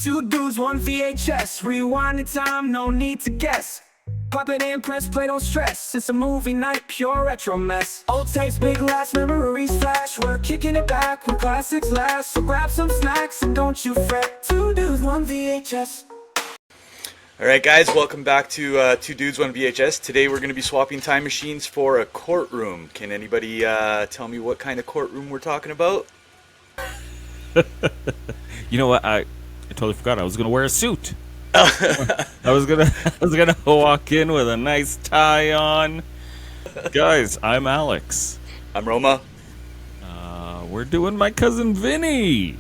Two dudes, one VHS. Rewind the time, no need to guess. Pop it in, press play, don't stress. It's a movie night, pure retro mess. Old tapes, big last memories flash. We're kicking it back when classics last. So grab some snacks and don't you fret. Two dudes, one VHS. Alright guys, welcome back to Two Dudes, One VHS. Today we're going to be swapping time machines for a courtroom. Can anybody tell me what kind of courtroom we're talking about? You know what? I totally forgot. I was gonna wear a suit. I was gonna walk in with a nice tie on. Guys, I'm Alex. I'm Roma. We're doing My Cousin Vinny.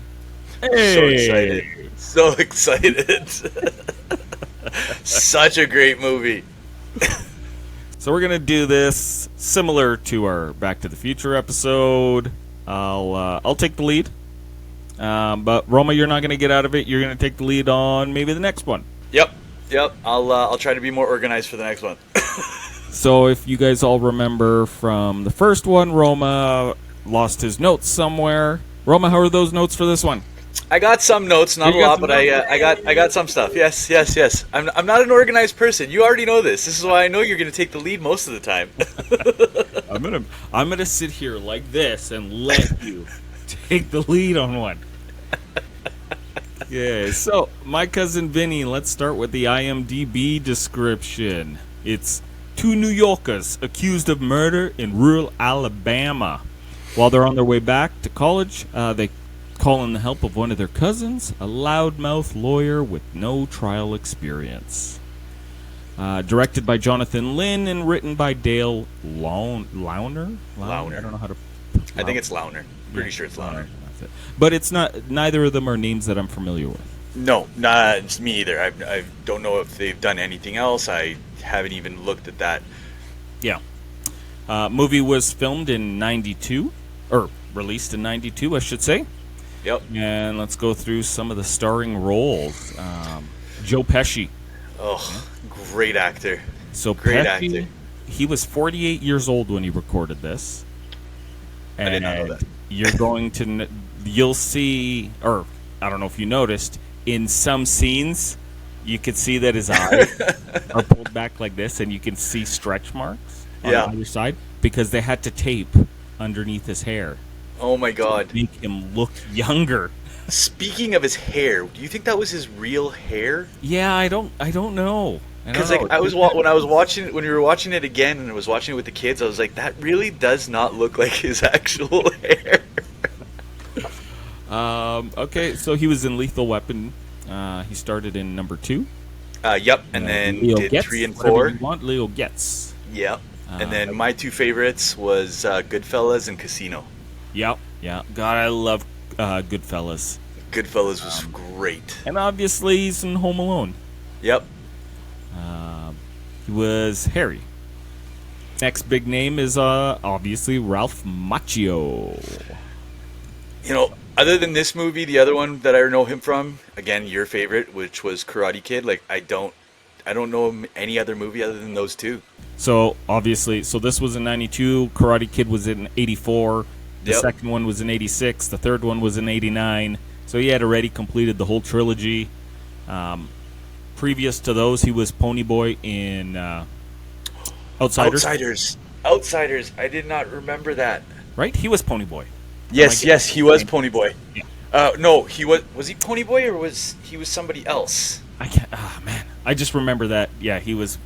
Hey. So excited. So excited. Such a great movie. So we're gonna do this similar to our Back to the Future episode. I'll take the lead. But Roma, you're not going to get out of it. You're going to take the lead on maybe the next one. Yep. I'll try to be more organized for the next one. So if you guys all remember from the first one, Roma lost his notes somewhere. Roma, how are those notes for this one? I got some notes, not a lot, but I got some stuff. Yes. I'm not an organized person. You already know this. This is why I know you're going to take the lead most of the time. I'm gonna sit here like this and let you take the lead on one. Yeah, so My Cousin Vinny, let's start with the IMDb description. It's two New Yorkers accused of murder in rural Alabama. While they're on their way back to college, they call in the help of one of their cousins, a loudmouth lawyer with no trial experience. Directed by Jonathan Lynn and written by Dale Launer? Launer. I don't know how to... I think it's Launer. Pretty sure it's Launer. But it's not. Neither of them are names that I'm familiar with. No, not me either. I don't know if they've done anything else. I haven't even looked at that. Yeah. Movie was filmed in 92, or released in 92, I should say. Yep. And let's go through some of the starring roles. Joe Pesci. Oh, great actor. So great Pesci, actor. He was 48 years old when he recorded this. And I did not know that. You're going to... You'll see, or I don't know if you noticed, in some scenes, you could see that his eyes are pulled back like this, and you can see stretch marks on either side because they had to tape underneath his hair. Oh my God! To make him look younger. Speaking of his hair, do you think that was his real hair? Yeah, I don't know. Because like when we were watching it again, and I was watching it with the kids, I was like, that really does not look like his actual hair. Okay, so he was in Lethal Weapon. He started in number 2. Yep, and then Leo did gets 3 and whatever 4. You want, Leo gets. Yep, and then my two favorites was Goodfellas and Casino. Yep, yeah. God, I love Goodfellas. Goodfellas was great. And obviously, he's in Home Alone. Yep. He was Harry. Next big name is obviously Ralph Macchio. You know, other than this movie, the other one that I know him from, again, your favorite, which was Karate Kid. Like, I don't know any other movie other than those two. So obviously, this was in 92. Karate Kid was in 84. The second one was in 86. The third one was in 89. So he had already completed the whole trilogy. Previous to those, he was Ponyboy in Outsiders. Outsiders. I did not remember that. Right? He was Ponyboy. Yes, he was Ponyboy. Yeah. No, he was he Ponyboy or was he somebody else? I can't. Ah, man. I just remember that. Yeah, he was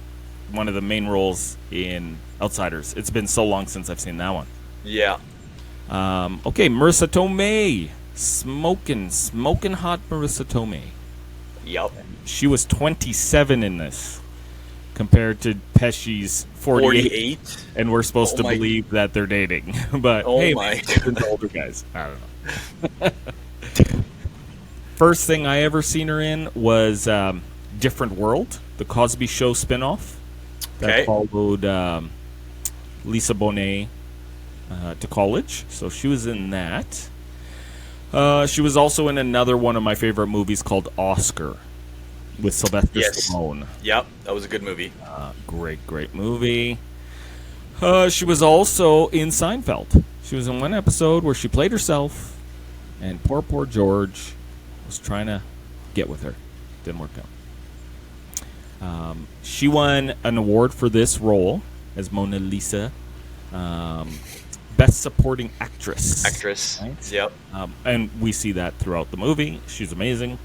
one of the main roles in Outsiders. It's been so long since I've seen that one. Yeah. Okay, Marisa Tomei, smoking hot Marisa Tomei. Yep. She was 27 in this, compared to Pesci's 48. And we're supposed to believe that they're dating. But hey, the older guys. I don't know. First thing I ever seen her in was Different World, the Cosby Show spinoff. That followed Lisa Bonet to college. So she was in that. She was also in another one of my favorite movies called Oscar with Sylvester Stallone. Yep, that was a good movie. Great movie. She was also in Seinfeld. She was in one episode where she played herself, and poor George was trying to get with her. Didn't work out. She won an award for this role as Mona Lisa. Best Supporting Actress. Right? Yep. And we see that throughout the movie. She's amazing.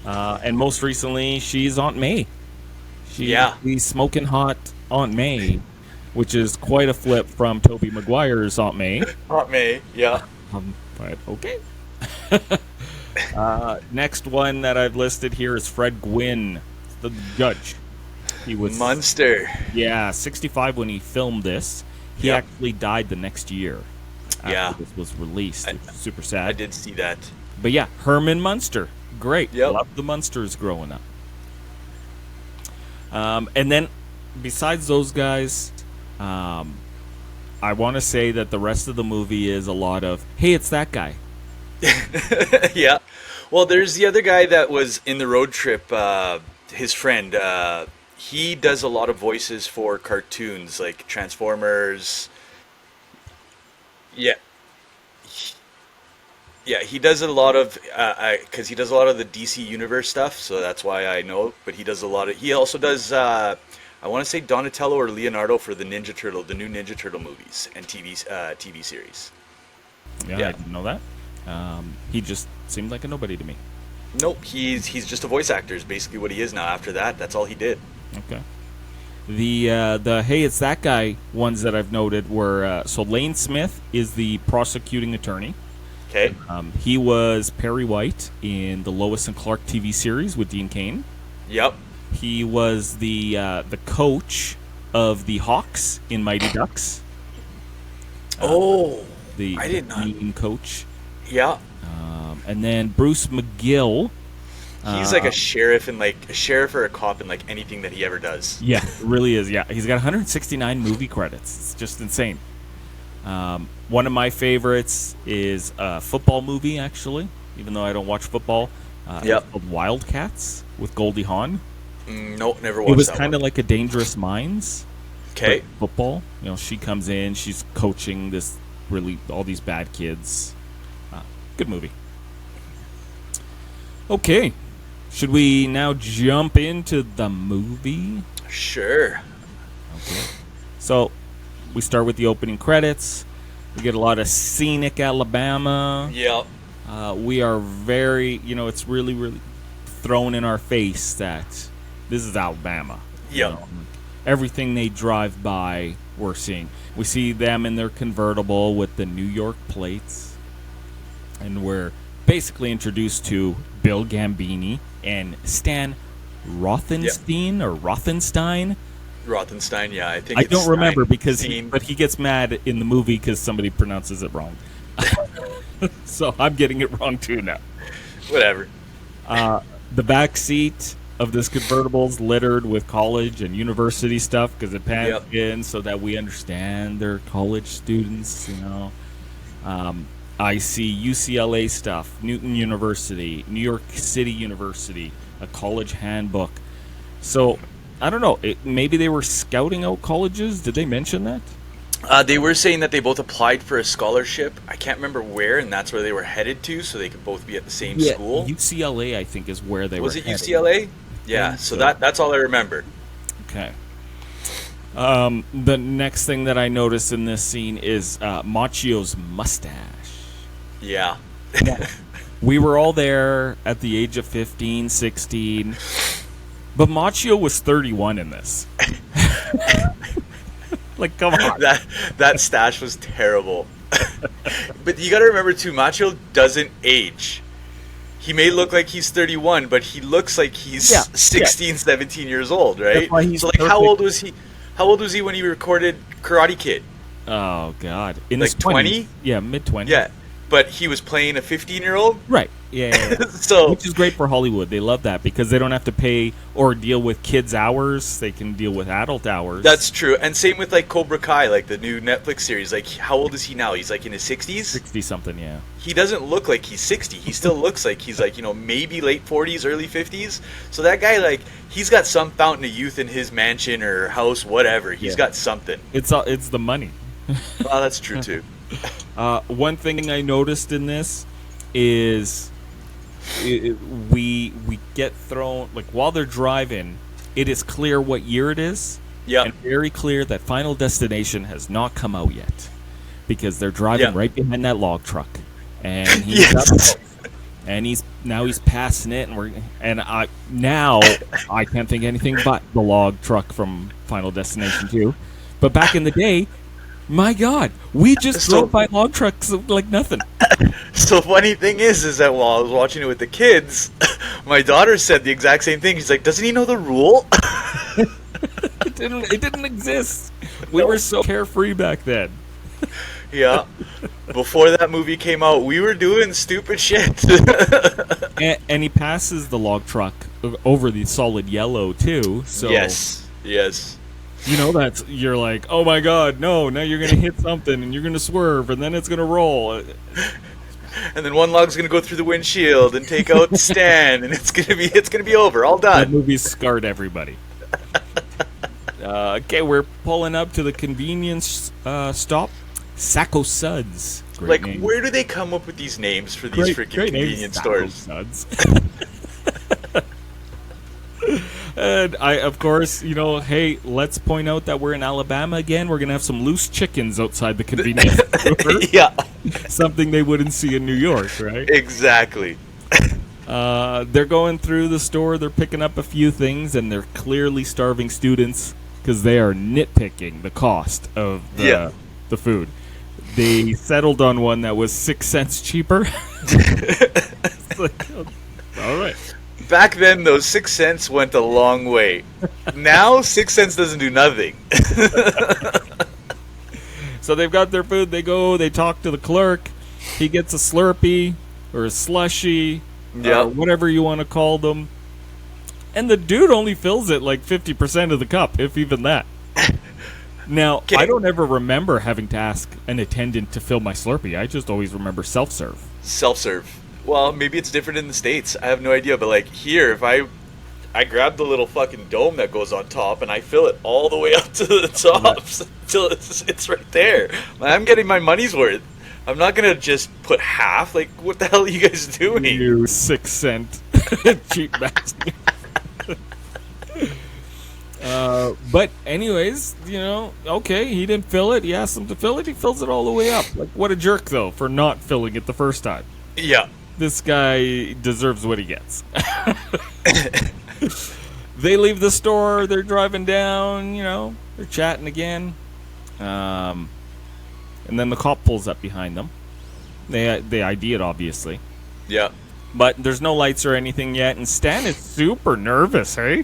And most recently, she's Aunt May. She's smoking hot Aunt May, which is quite a flip from Tobey Maguire's Aunt May. Aunt May, yeah. But okay. Next one that I've listed here is Fred Gwynne, the judge. He was Munster. Yeah, 65 when he filmed this. He actually died the next year after this was released. Which is super sad. I did see that. But yeah, Herman Munster. Great. Yep. Loved the Munsters growing up. And then, besides those guys, I want to say that the rest of the movie is a lot of, hey, it's that guy. Yeah. Well, there's the other guy that was in the road trip, his friend. He does a lot of voices for cartoons like Transformers. Yeah. Yeah, he does a lot of, because he does a lot of the DC Universe stuff, so that's why I know. But he does a lot of, he also does, I want to say Donatello or Leonardo for the Ninja Turtle, the new Ninja Turtle movies and TV series. Yeah, I didn't know that. He just seemed like a nobody to me. Nope, he's just a voice actor is basically what he is now. After that, that's all he did. Okay. The hey, it's that guy ones that I've noted were, so Lane Smith is the prosecuting attorney. Okay. He was Perry White in the Lois and Clark TV series with Dean Cain. Yep. He was the coach of the Hawks in Mighty Ducks. I The did not. main coach. Yeah. And then Bruce McGill. He's like a sheriff and like a sheriff or a cop in like anything that he ever does. Yeah, it really is. Yeah, he's got 169 movie credits. It's just insane. One of my favorites is a football movie, actually, even though I don't watch football. It's called Wildcats with Goldie Hawn. Nope, never watched It was that kind of one. like a Dangerous Minds. Okay. but football. You know, she comes in, she's coaching all these bad kids. Good movie. Okay. Should we now jump into the movie? Sure. Okay. So, we start with the opening credits. We get a lot of scenic Alabama. Yep. We are very, it's really, really thrown in our face that this is Alabama. Yep. Everything they drive by, we're seeing. We see them in their convertible with the New York plates. And we're basically introduced to Bill Gambini and Stan Rothenstein or Rothenstein. Rothenstein, yeah, I think I it's don't remember Stein. but he gets mad in the movie because somebody pronounces it wrong. So I'm getting it wrong too now. Whatever. The back seat of this convertible's littered with college and university stuff because it pans in so that we understand they're college students. I see UCLA stuff, Newton University, New York City University, a college handbook. So, I don't know. Maybe they were scouting out colleges. Did they mention that? They were saying that they both applied for a scholarship. I can't remember where, and that's where they were headed to, so they could both be at the same school. UCLA, I think, is where they were headed. Was it UCLA? Yeah, so that's all I remember. Okay. The next thing that I noticed in this scene is Machio's mustache. Yeah. We were all there at the age of 15, 16, but Machio was 31 in this. Like, come on. That stash was terrible. But you got to remember, too, Machio doesn't age. He may look like he's 31, but he looks like he's 16, 17 years old, right? So, like, how old was he? How old was he when he recorded Karate Kid? Oh, God. In like his 20? Yeah, mid-20s. Yeah, but he was playing a 15-year-old? Right. Yeah. So, which is great for Hollywood. They love that because they don't have to pay or deal with kids' hours. They can deal with adult hours. That's true. And same with, like, Cobra Kai, like the new Netflix series. Like, how old is he now? He's, like, in his 60s? 60-something, yeah. He doesn't look like he's 60. He still looks like he's, like, maybe late 40s, early 50s. So that guy, like, he's got some fountain of youth in his mansion or house, whatever. He's got something. It's the money. Oh, that's true, too. One thing I noticed in this is we get thrown, like, while they're driving, it is clear what year it is. Yeah. And very clear that Final Destination has not come out yet, because they're driving right behind that log truck, and he's he's passing it, and I can't think anything but the log truck from Final Destination 2. But back in the day, my God, we just drove by log trucks like nothing. So funny thing is that while I was watching it with the kids, my daughter said the exact same thing. She's like, "Doesn't he know the rule?" It didn't exist. We were so carefree back then. Yeah. Before that movie came out, we were doing stupid shit. and he passes the log truck over the solid yellow too. So yes. You know, you're like, oh my God, no! Now you're gonna hit something, and you're gonna swerve, and then it's gonna roll. And then one log's gonna go through the windshield and take out the stand, and it's gonna be over, all done. That movie scarred everybody. Okay, we're pulling up to the convenience stop, Sacco Suds. Great name. Where do they come up with these names for these freaking convenience stores? Suds. And of course, hey, let's point out that we're in Alabama again. We're gonna have some loose chickens outside the convenience store. Yeah, something they wouldn't see in New York, right? Exactly. They're going through the store. They're picking up a few things, and they're clearly starving students because they are nitpicking the cost of the food. They settled on one that was 6 cents cheaper. It's like, all right. Back then, those 6 cents went a long way. Now, 6 cents doesn't do nothing. So they've got their food. They go. They talk to the clerk. He gets a Slurpee or a slushie, or whatever you want to call them. And the dude only fills it like 50% of the cup, if even that. Now, I don't ever remember having to ask an attendant to fill my Slurpee. I just always remember self-serve. Self-serve. Well, maybe it's different in the States. I have no idea. But, like, here, if I grab the little fucking dome that goes on top and I fill it all the way up to the top until it's right there. I'm getting my money's worth. I'm not going to just put half. Like, what the hell are you guys doing? You 6 cent cheap bastard. But anyways, okay, he didn't fill it. He asked him to fill it. He fills it all the way up. Like, what a jerk, though, for not filling it the first time. Yeah. This guy deserves what he gets. They leave the store. They're driving down, they're chatting again. And then the cop pulls up behind them. They ID it, obviously. Yeah. But there's no lights or anything yet, and Stan is super nervous, hey?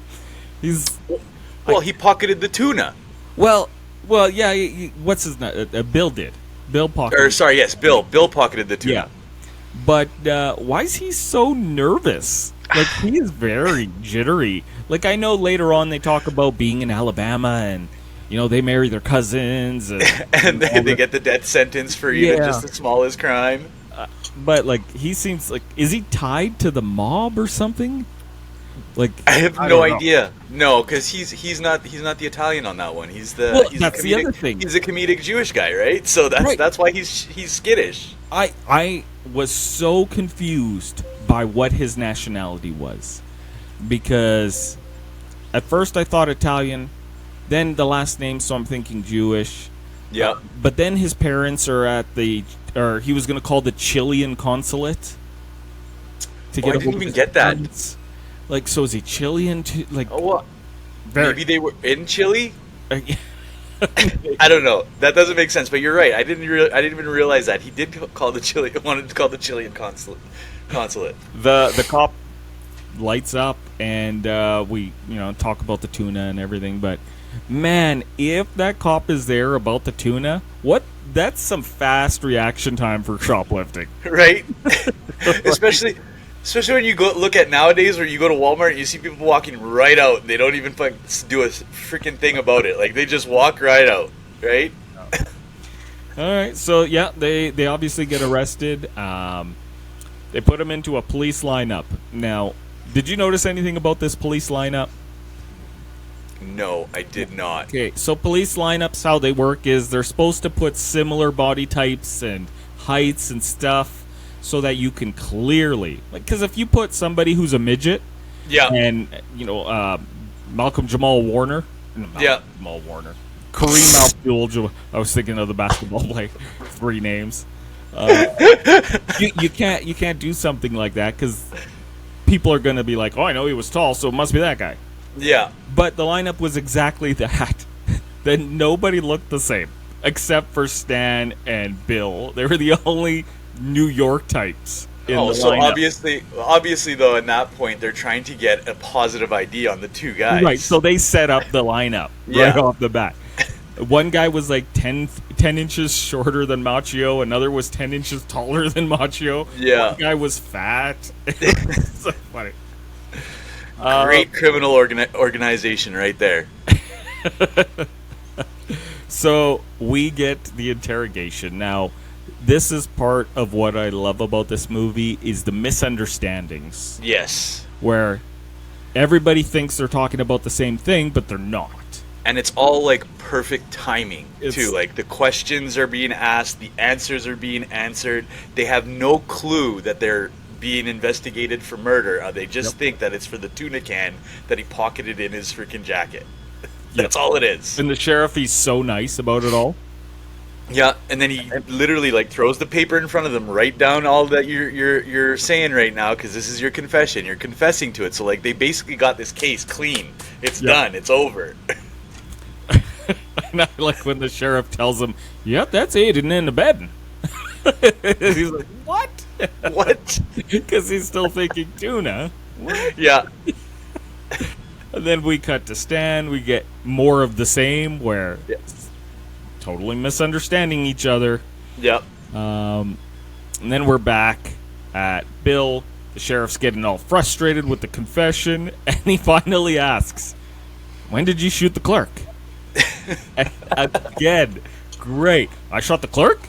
He pocketed the tuna. Well, yeah. What's his name? Bill did. Bill pocketed. Bill pocketed the tuna. Yeah. But why is he so nervous? Like, he is very jittery. Like, I know later on they talk about being in Alabama and, they marry their cousins. And they get the death sentence for even just the smallest crime. But, like, he seems like... Is he tied to the mob or something? Like, I have no idea. No, because he's not the Italian on that one. He's the the other thing. He's a comedic Jewish guy, right? So that's why he's skittish. I was so confused by what his nationality was, because at first I thought Italian, then the last name, so I'm thinking Jewish. Yeah. But then his parents are he was going to call the Chilean consulate. I didn't even get that. Parents. Like, so is he Chilean too? Like, maybe they were in Chile. I don't know. That doesn't make sense. But you're right. I didn't even realize that he did wanted to call the Chilean consulate. The cop lights up, and we talk about the tuna and everything. But man, if that cop is there about the tuna, that's some fast reaction time for shoplifting, right? Especially when you go look at nowadays, where you go to Walmart and you see people walking right out, and they don't even do a freaking thing about it. Like, they just walk right out, right? All right, so yeah, they obviously get arrested. They put them into a police lineup. Now, did you notice anything about this police lineup? No, I did not. Okay, so police lineups, how they work is they're supposed to put similar body types and heights and stuff, so that you can clearly, because if you put somebody who's a midget, Yeah. and Malcolm Jamal Warner, Jamal Warner, Kareem Abdul. I was thinking of the basketball player. 3 names. You can't do something like that because people are going to be like, oh, I know he was tall, so it must be that guy. Yeah. But the lineup was exactly that. Then nobody looked the same except for Stan and Bill. They were the only New York types. So obviously though, at that point they're trying to get a positive ID on the 2 guys. Right. So they set up the lineup right off the bat. One guy was like 10 inches shorter than Machio. Another was 10 inches taller than Machio. Yeah. One guy was fat. It's so funny. Great criminal organization right there. So we get the interrogation. Now, this is part of what I love about this movie is the misunderstandings. Yes. Where everybody thinks they're talking about the same thing, but they're not. And it's all like perfect timing too. Like the questions are being asked, the answers are being answered. They have no clue that they're being investigated for murder. They just think that it's for the tuna can that he pocketed in his freaking jacket. That's all it is. And the sheriff, he's so nice about it all. Yeah, and then he literally like throws the paper in front of them, write down all that you're saying right now because this is your confession. You're confessing to it. So like they basically got this case clean. It's done. It's over. And I like when the sheriff tells him, "Yep, that's Aiden in the bed." He's like, "What? What?" Because he's still thinking tuna. What? Yeah. And then we cut to Stan. We get more of the same, where totally misunderstanding each other. Yep. And then we're back at Bill. The sheriff's getting all frustrated with the confession, and he finally asks, "When did you shoot the clerk?" And again, great. I shot the clerk?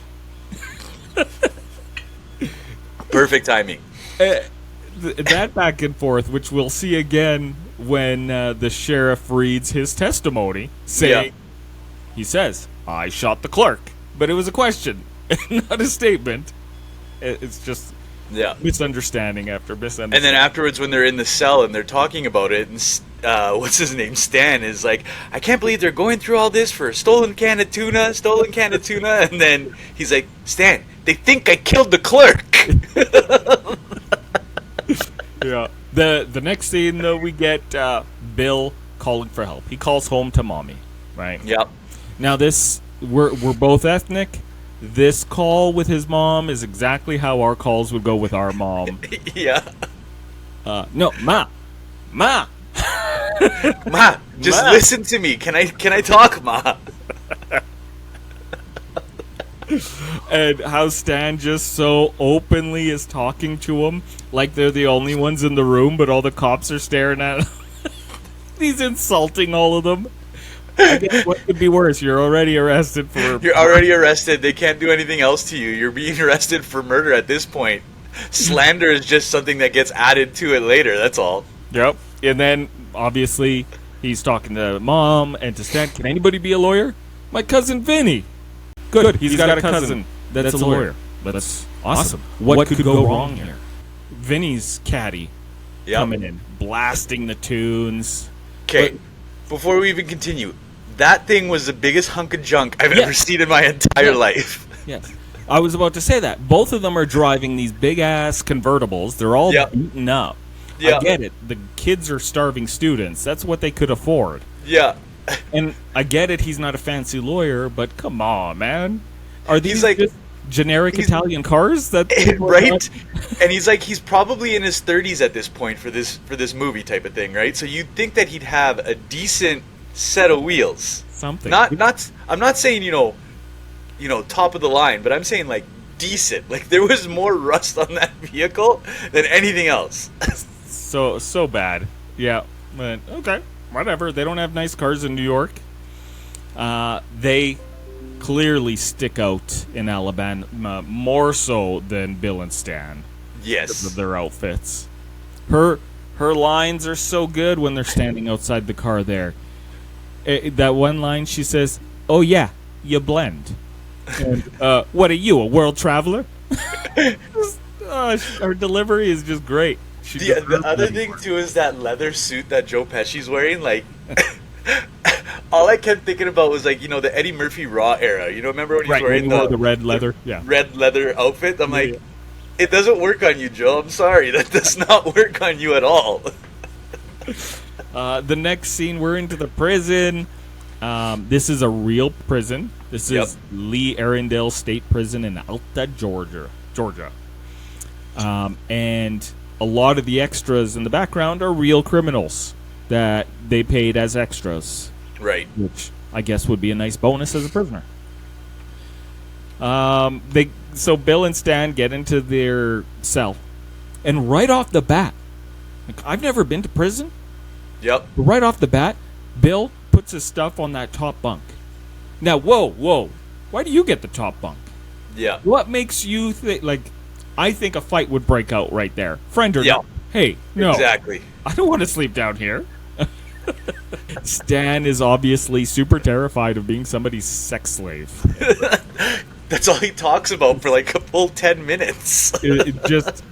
Perfect timing. That back and forth, which we'll see again when the sheriff reads his testimony, saying, he says, "I shot the clerk." But it was a question, not a statement. It's just misunderstanding after misunderstanding. And then afterwards, when they're in the cell and they're talking about it, and what's his name, Stan, is like, "I can't believe they're going through all this for a stolen can of tuna. And then he's like, "Stan, they think I killed the clerk." Yeah. The next scene, though, we get Bill calling for help. He calls home to mommy, right? Yep. Now we're both ethnic. This call with his mom is exactly how our calls would go with our mom. Yeah. No, Ma, Ma, just listen to me. Can I talk, Ma? And how Stan just so openly is talking to him like they're the only ones in the room, but all the cops are staring at him. He's insulting all of them. I guess what could be worse? You're already arrested for... You're already arrested. They can't do anything else to you. You're being arrested for murder at this point. Slander is just something that gets added to it later, that's all. Yep. And then, obviously, he's talking to Mom and to Stan. Can anybody be a lawyer? My cousin Vinny. Good. He's got a cousin that's a lawyer. That's awesome. What could go wrong here? Vinny's caddy coming in, blasting the tunes. Okay, before we even continue, that thing was the biggest hunk of junk I've ever seen in my entire life. Yes. I was about to say that. Both of them are driving these big-ass convertibles. They're all beaten up. I get it. The kids are starving students. That's what they could afford. Yeah. And I get it, he's not a fancy lawyer, but come on, man. Are these like just generic Italian cars? That right? And he's probably in his 30s at this point for this movie type of thing, right? So you'd think that he'd have a decent set of wheels. Something. I'm not saying, top of the line, but I'm saying like decent. Like there was more rust on that vehicle than anything else. So bad. Yeah. But okay. Whatever. They don't have nice cars in New York. They clearly stick out in Alabama more so than Bill and Stan. Yes. Of their outfits. Her lines are so good when they're standing outside the car there. That one line she says, "Oh yeah, you blend." And, what are you, a world traveler? Her delivery is just great. The other thing too is that leather suit that Joe Pesci's wearing. Like, all I kept thinking about was like, the Eddie Murphy Raw era. Remember when he was wearing the red leather? red leather outfit. I'm like, it doesn't work on you, Joe. I'm sorry, that does not work on you at all. The next scene, we're into the prison. This is a real prison. This is Lee Arundel State Prison in Alta, Georgia. And a lot of the extras in the background are real criminals that they paid as extras. Right. Which I guess would be a nice bonus as a prisoner. So Bill and Stan get into their cell. And right off the bat, like, I've never been to prison. Yep. But right off the bat, Bill puts his stuff on that top bunk. Now, whoa. Why do you get the top bunk? Yeah. What makes you think, like, I think a fight would break out right there. Friend or not. Hey, no. Exactly. I don't want to sleep down here. Stan is obviously super terrified of being somebody's sex slave. That's all he talks about for like a full 10 minutes. It just,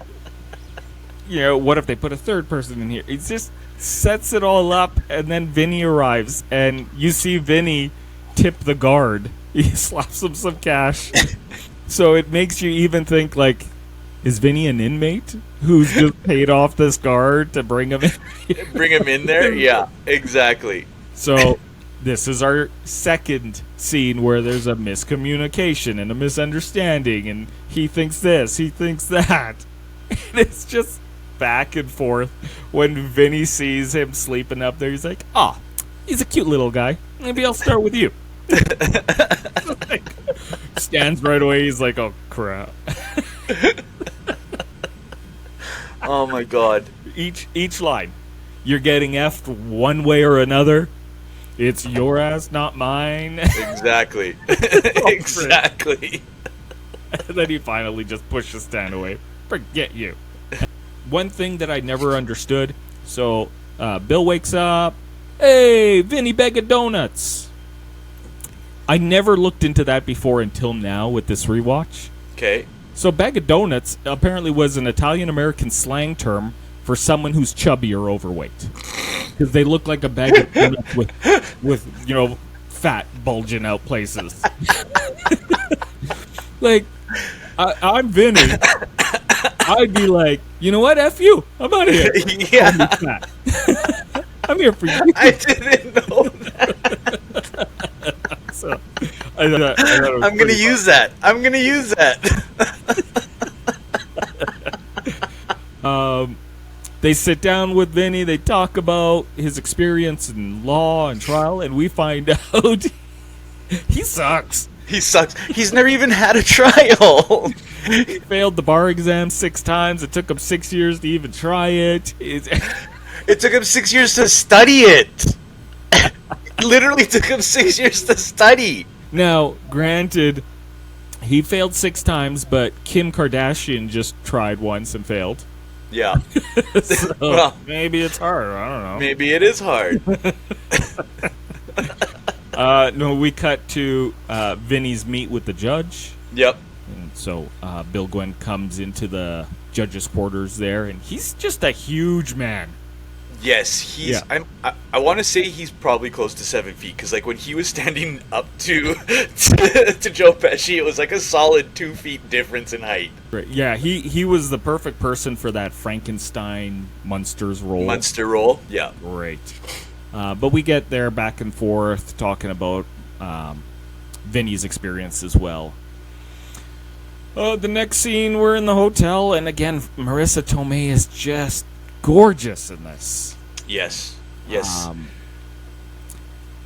what if they put a third person in here? It just sets it all up, and then Vinny arrives, and you see Vinny tip the guard. He slaps him some cash. So it makes you even think, like, is Vinny an inmate who's just paid off this guard to bring him in? Bring him in there? Yeah, exactly. So this is our second scene where there's a miscommunication and a misunderstanding, and he thinks this, he thinks that. And it's just back and forth. When Vinny sees him sleeping up there, he's like, he's a cute little guy. Maybe I'll start with you. Stands right away, he's like, oh, crap. Oh my god. Each line, you're getting effed one way or another. It's your ass, not mine. Exactly. Exactly. And then he finally just pushes Stan away. Forget you. One thing that I never understood. So Bill wakes up. Hey, Vinny, bag of donuts. I never looked into that before until now with this rewatch. Okay. So bag of donuts apparently was an Italian-American slang term for someone who's chubby or overweight. Because they look like a bag of donuts with fat bulging out places. Like, I'm Vinny. I'd be like, you know what? F you. I'm out of here. Yeah. Call me fat. I'm here for you. I didn't know that. So, I'm going to use that. I'm going to use that. They sit down with Vinny. They talk about his experience in law and trial, and we find out he sucks. He sucks. He's never even had a trial. He failed the bar exam 6 times. It took him 6 years to even try it. It took him 6 years to study it. Literally took him 6 years to study. Now, granted, he failed 6 times, but Kim Kardashian just tried once and failed. Yeah. So Well, maybe it's hard. I don't know. maybe it is hard. No, we cut to Vinny's meet with the judge. Yep. And so Bill Gwynn comes into the judge's quarters there, and he's just a huge man. Yes, he's. Yeah. I want to say he's probably close to 7 feet because, like, when he was standing up to Joe Pesci, it was like a solid 2 feet difference in height. Right. Yeah, he was the perfect person for that Frankenstein Munsters role. Munster role, yeah. Great. But we get there back and forth talking about Vinny's experience as well. The next scene, we're in the hotel, and again, Marisa Tomei is just gorgeous in this. Yes. Yes.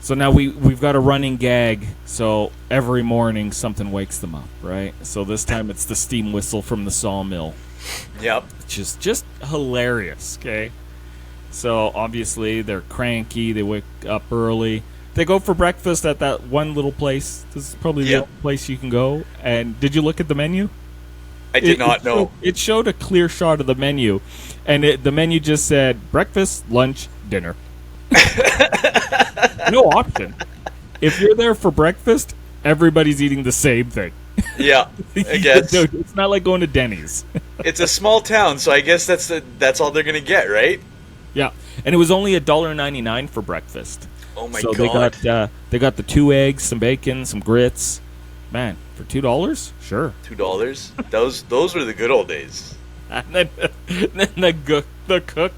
So now we've got a running gag. So every morning something wakes them up, right? So this time it's the steam whistle from the sawmill. Yep. Which is just hilarious, okay? So obviously they're cranky. They wake up early. They go for breakfast at that one little place. This is probably the only place you can go. And did you look at the menu? I did not know. It showed a clear shot of the menu, and the menu just said breakfast, lunch, dinner. No option. If you're there for breakfast, everybody's eating the same thing. Yeah, I guess. No, it's not like going to Denny's. It's a small town, so I guess that's all they're gonna get, right? Yeah, and it was only $1.99 for breakfast. Oh my so god! they got the 2 eggs, some bacon, some grits. Man, for $2, sure. $2. Those were the good old days. And then the cook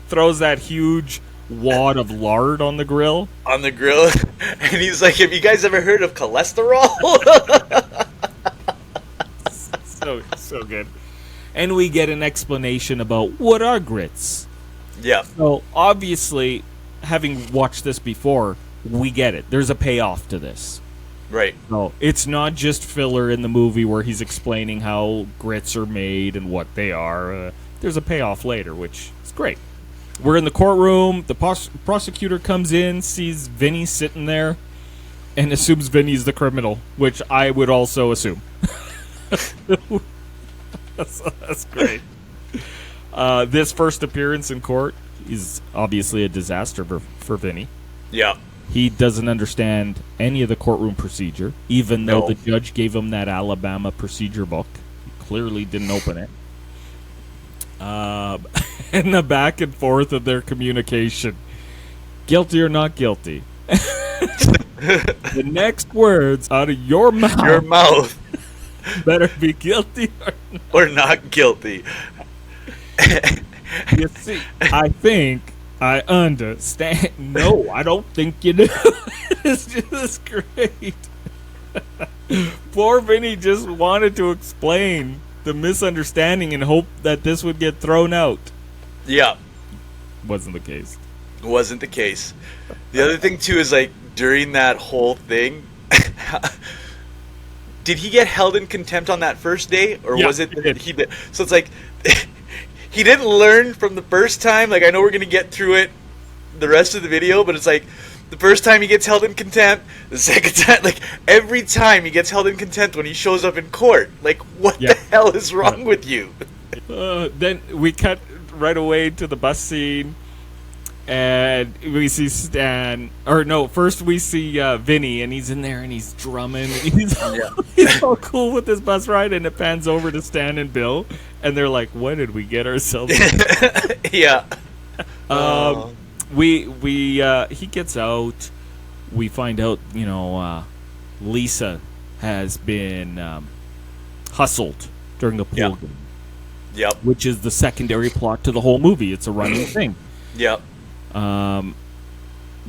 throws that huge wad of lard on the grill. On the grill, and he's like, "Have you guys ever heard of cholesterol?" So good. And we get an explanation about what are grits. Yeah. So obviously, having watched this before, we get it. There's a payoff to this. Right. No, it's not just filler in the movie where he's explaining how grits are made and what they are. There's a payoff later, which is great. We're in the courtroom. The prosecutor comes in, sees Vinny sitting there, and assumes Vinny's the criminal, which I would also assume. That's great. This first appearance in court is obviously a disaster for Vinny. Yeah. He doesn't understand any of the courtroom procedure, even though No. the judge gave him that Alabama procedure book. He clearly didn't open it. And the back and forth of their communication. Guilty or not guilty? The next words out of your mouth, Your mouth better be guilty or not guilty. You see, I think I understand. No, I don't think you do. It's just great. Poor Vinny just wanted to explain the misunderstanding and hope that this would get thrown out. Yeah. Wasn't the case. Wasn't the case. The other thing too is like during that whole thing, did he get held in contempt on that first day, or Yeah, was it he did. he did? So it's like he didn't learn from the first time. Like I know we're gonna get through it the rest of the video, but it's like the first time he gets held in contempt, the second time, like every time he gets held in contempt when he shows up in court. Like what Yeah. the hell is wrong with you? Then we cut right away to the bus scene, and we see Stan. Or no, first we see Vinny, and he's in there and he's drumming. And he's all cool with this bus ride, and it pans over to Stan and Bill, and they're like, "What did we get ourselves?" Yeah. He gets out. We find out, Lisa has been hustled during the pool Yeah. game, Yep. which is the secondary plot to the whole movie. It's a running thing. Yep.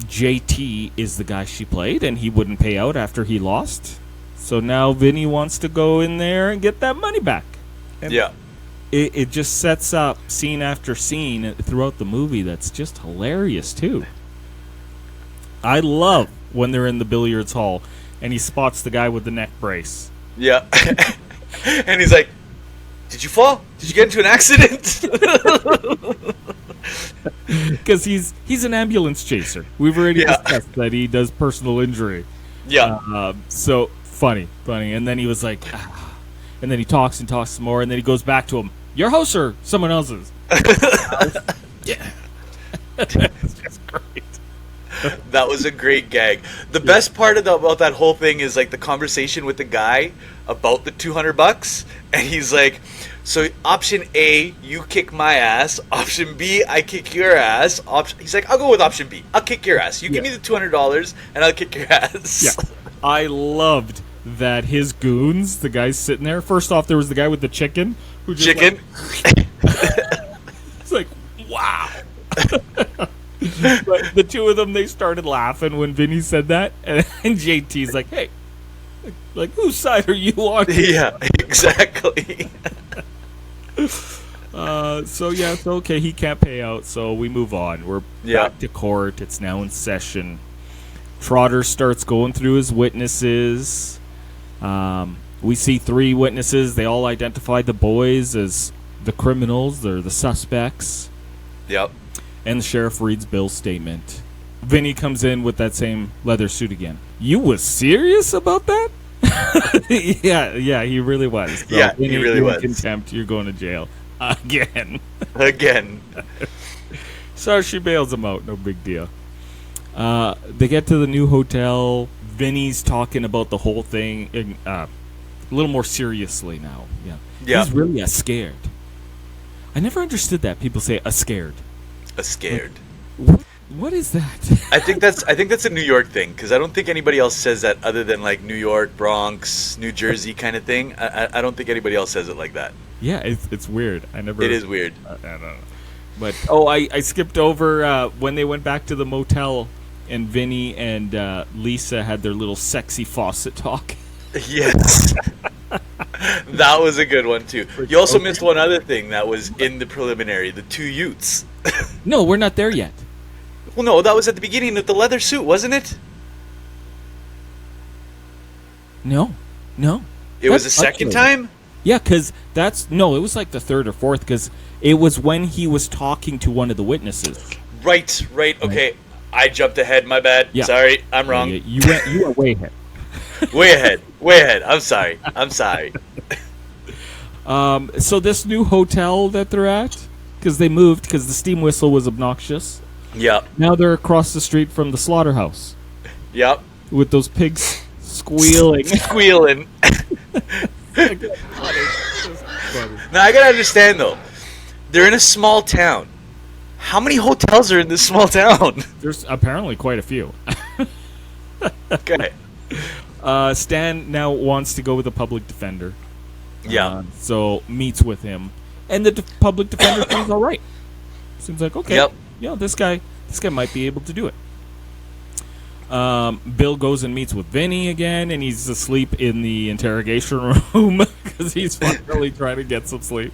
JT is the guy she played, and he wouldn't pay out after he lost. So now Vinny wants to go in there and get that money back. And Yeah. it just sets up scene after scene throughout the movie that's just hilarious, too. I love when they're in the billiards hall, and he spots the guy with the neck brace. Yeah. And he's like, "Did you fall? Did you get into an accident?" Because he's an ambulance chaser. We've already Yeah. discussed that he does personal injury. Yeah. So funny. And then he was like, ah. And then he talks and talks some more, and then he goes back to him. Your house or someone else's? Yeah. It's just great. That was a great gag. The best part about that whole thing is like the conversation with the guy about the $200, and he's like, "So option A, you kick my ass. Option B, I kick your ass." He's like, "I'll go with option B. I'll kick your ass. You give me the $200, and I'll kick your ass." Yeah. I loved that his goons, the guys sitting there. First off, there was the guy with the chicken who just Chicken. It's like, wow. But the two of them, they started laughing when Vinny said that, and JT's like, "Hey, like whose side are you on?" Yeah, exactly. So okay, he can't pay out, so we move on. We're back to court. It's now in session. Trotter starts going through his witnesses. We see 3 witnesses. They all identify the boys as the criminals. They're the suspects. Yep. And the sheriff reads Bill's statement. Vinny comes in with that same leather suit again. You was serious about that? yeah, he really was. So Yeah, he really you're in was. contempt. You're going to jail again. Again. So she bails him out. No big deal. They get to the new hotel. Vinny's talking about the whole thing. a little more seriously now. Yeah. Yeah. He's really a scared. I never understood that. People say a scared. A scared. What is that? I think that's a New York thing, because I don't think anybody else says that other than like New York, Bronx, New Jersey kind of thing. I don't think anybody else says it like that. Yeah, it's weird. It is weird. I don't know. But I skipped over when they went back to the motel, and Vinny and Lisa had their little sexy faucet talk. Yes. That was a good one too. You also missed one other thing that was in the preliminary, the two Utes. No, we're not there yet. Well, no, that was at the beginning with the leather suit, wasn't it? No. It was the That's second much time? Yeah, because it was like the third or fourth, because it was when he was talking to one of the witnesses. Right. Okay. I jumped ahead, my bad. Yeah. Sorry, I'm wrong. Yeah, you went way ahead. Way ahead. I'm sorry. So this new hotel that they're at, because they moved because the steam whistle was obnoxious. Yep. Now they're across the street from the slaughterhouse Yep. with those pigs squealing. Squealing. Now I gotta understand though, they're in a small town. How many hotels are in this small town? There's apparently quite a few. Okay. Stan now wants to go with a public defender. Yeah. So meets with him, and the public defender seems all right. Seems like okay. Yep. Yeah, this guy might be able to do it. Bill goes and meets with Vinny again, and he's asleep in the interrogation room because he's finally trying to get some sleep.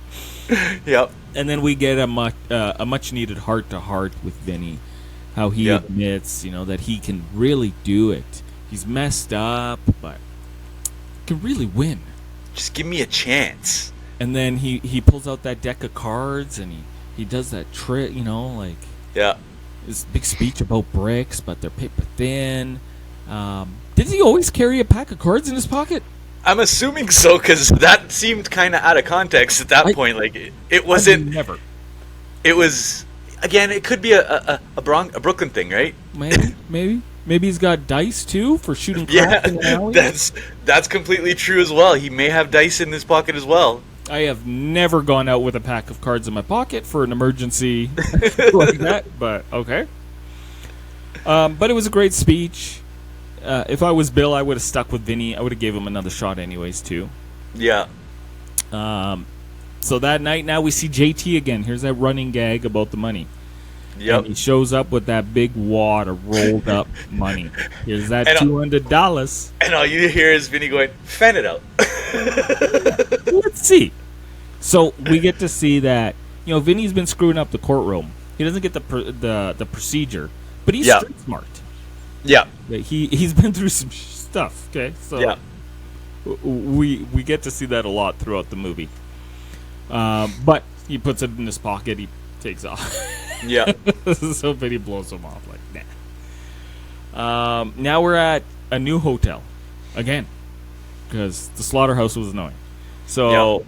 Yep. And then we get a much needed heart to heart with Vinny, how he admits, that he can really do it. He's messed up, but can really win. Just give me a chance. And then he pulls out that deck of cards and he does that trick, Yeah. His big speech about bricks, but they're paper thin. Did he always carry a pack of cards in his pocket? I'm assuming so, because that seemed kind of out of context at that point. Like it wasn't. Never. It was again. It could be a Brooklyn thing, right? Maybe he's got dice too for shooting cards Yeah, in the alley. that's completely true as well. He may have dice in his pocket as well. I have never gone out with a pack of cards in my pocket for an emergency like that, but okay. But it was a great speech. If I was Bill, I would have stuck with Vinny. I would have gave him another shot anyways, too. Yeah. So that night, now we see JT again. Here's that running gag about the money. Yep. And he shows up with that big wad of rolled up money. Here's that $200. And all you hear is Vinny going, "Fan it out." Let's see. So we get to see that Vinny's been screwing up the courtroom. He doesn't get the procedure, but he's street smart. Yeah. He's been through some stuff. Okay, so we get to see that a lot throughout the movie. But he puts it in his pocket. He takes off. Yeah. So Vinny blows him off like nah. Now we're at a new hotel again because the slaughterhouse was annoying. So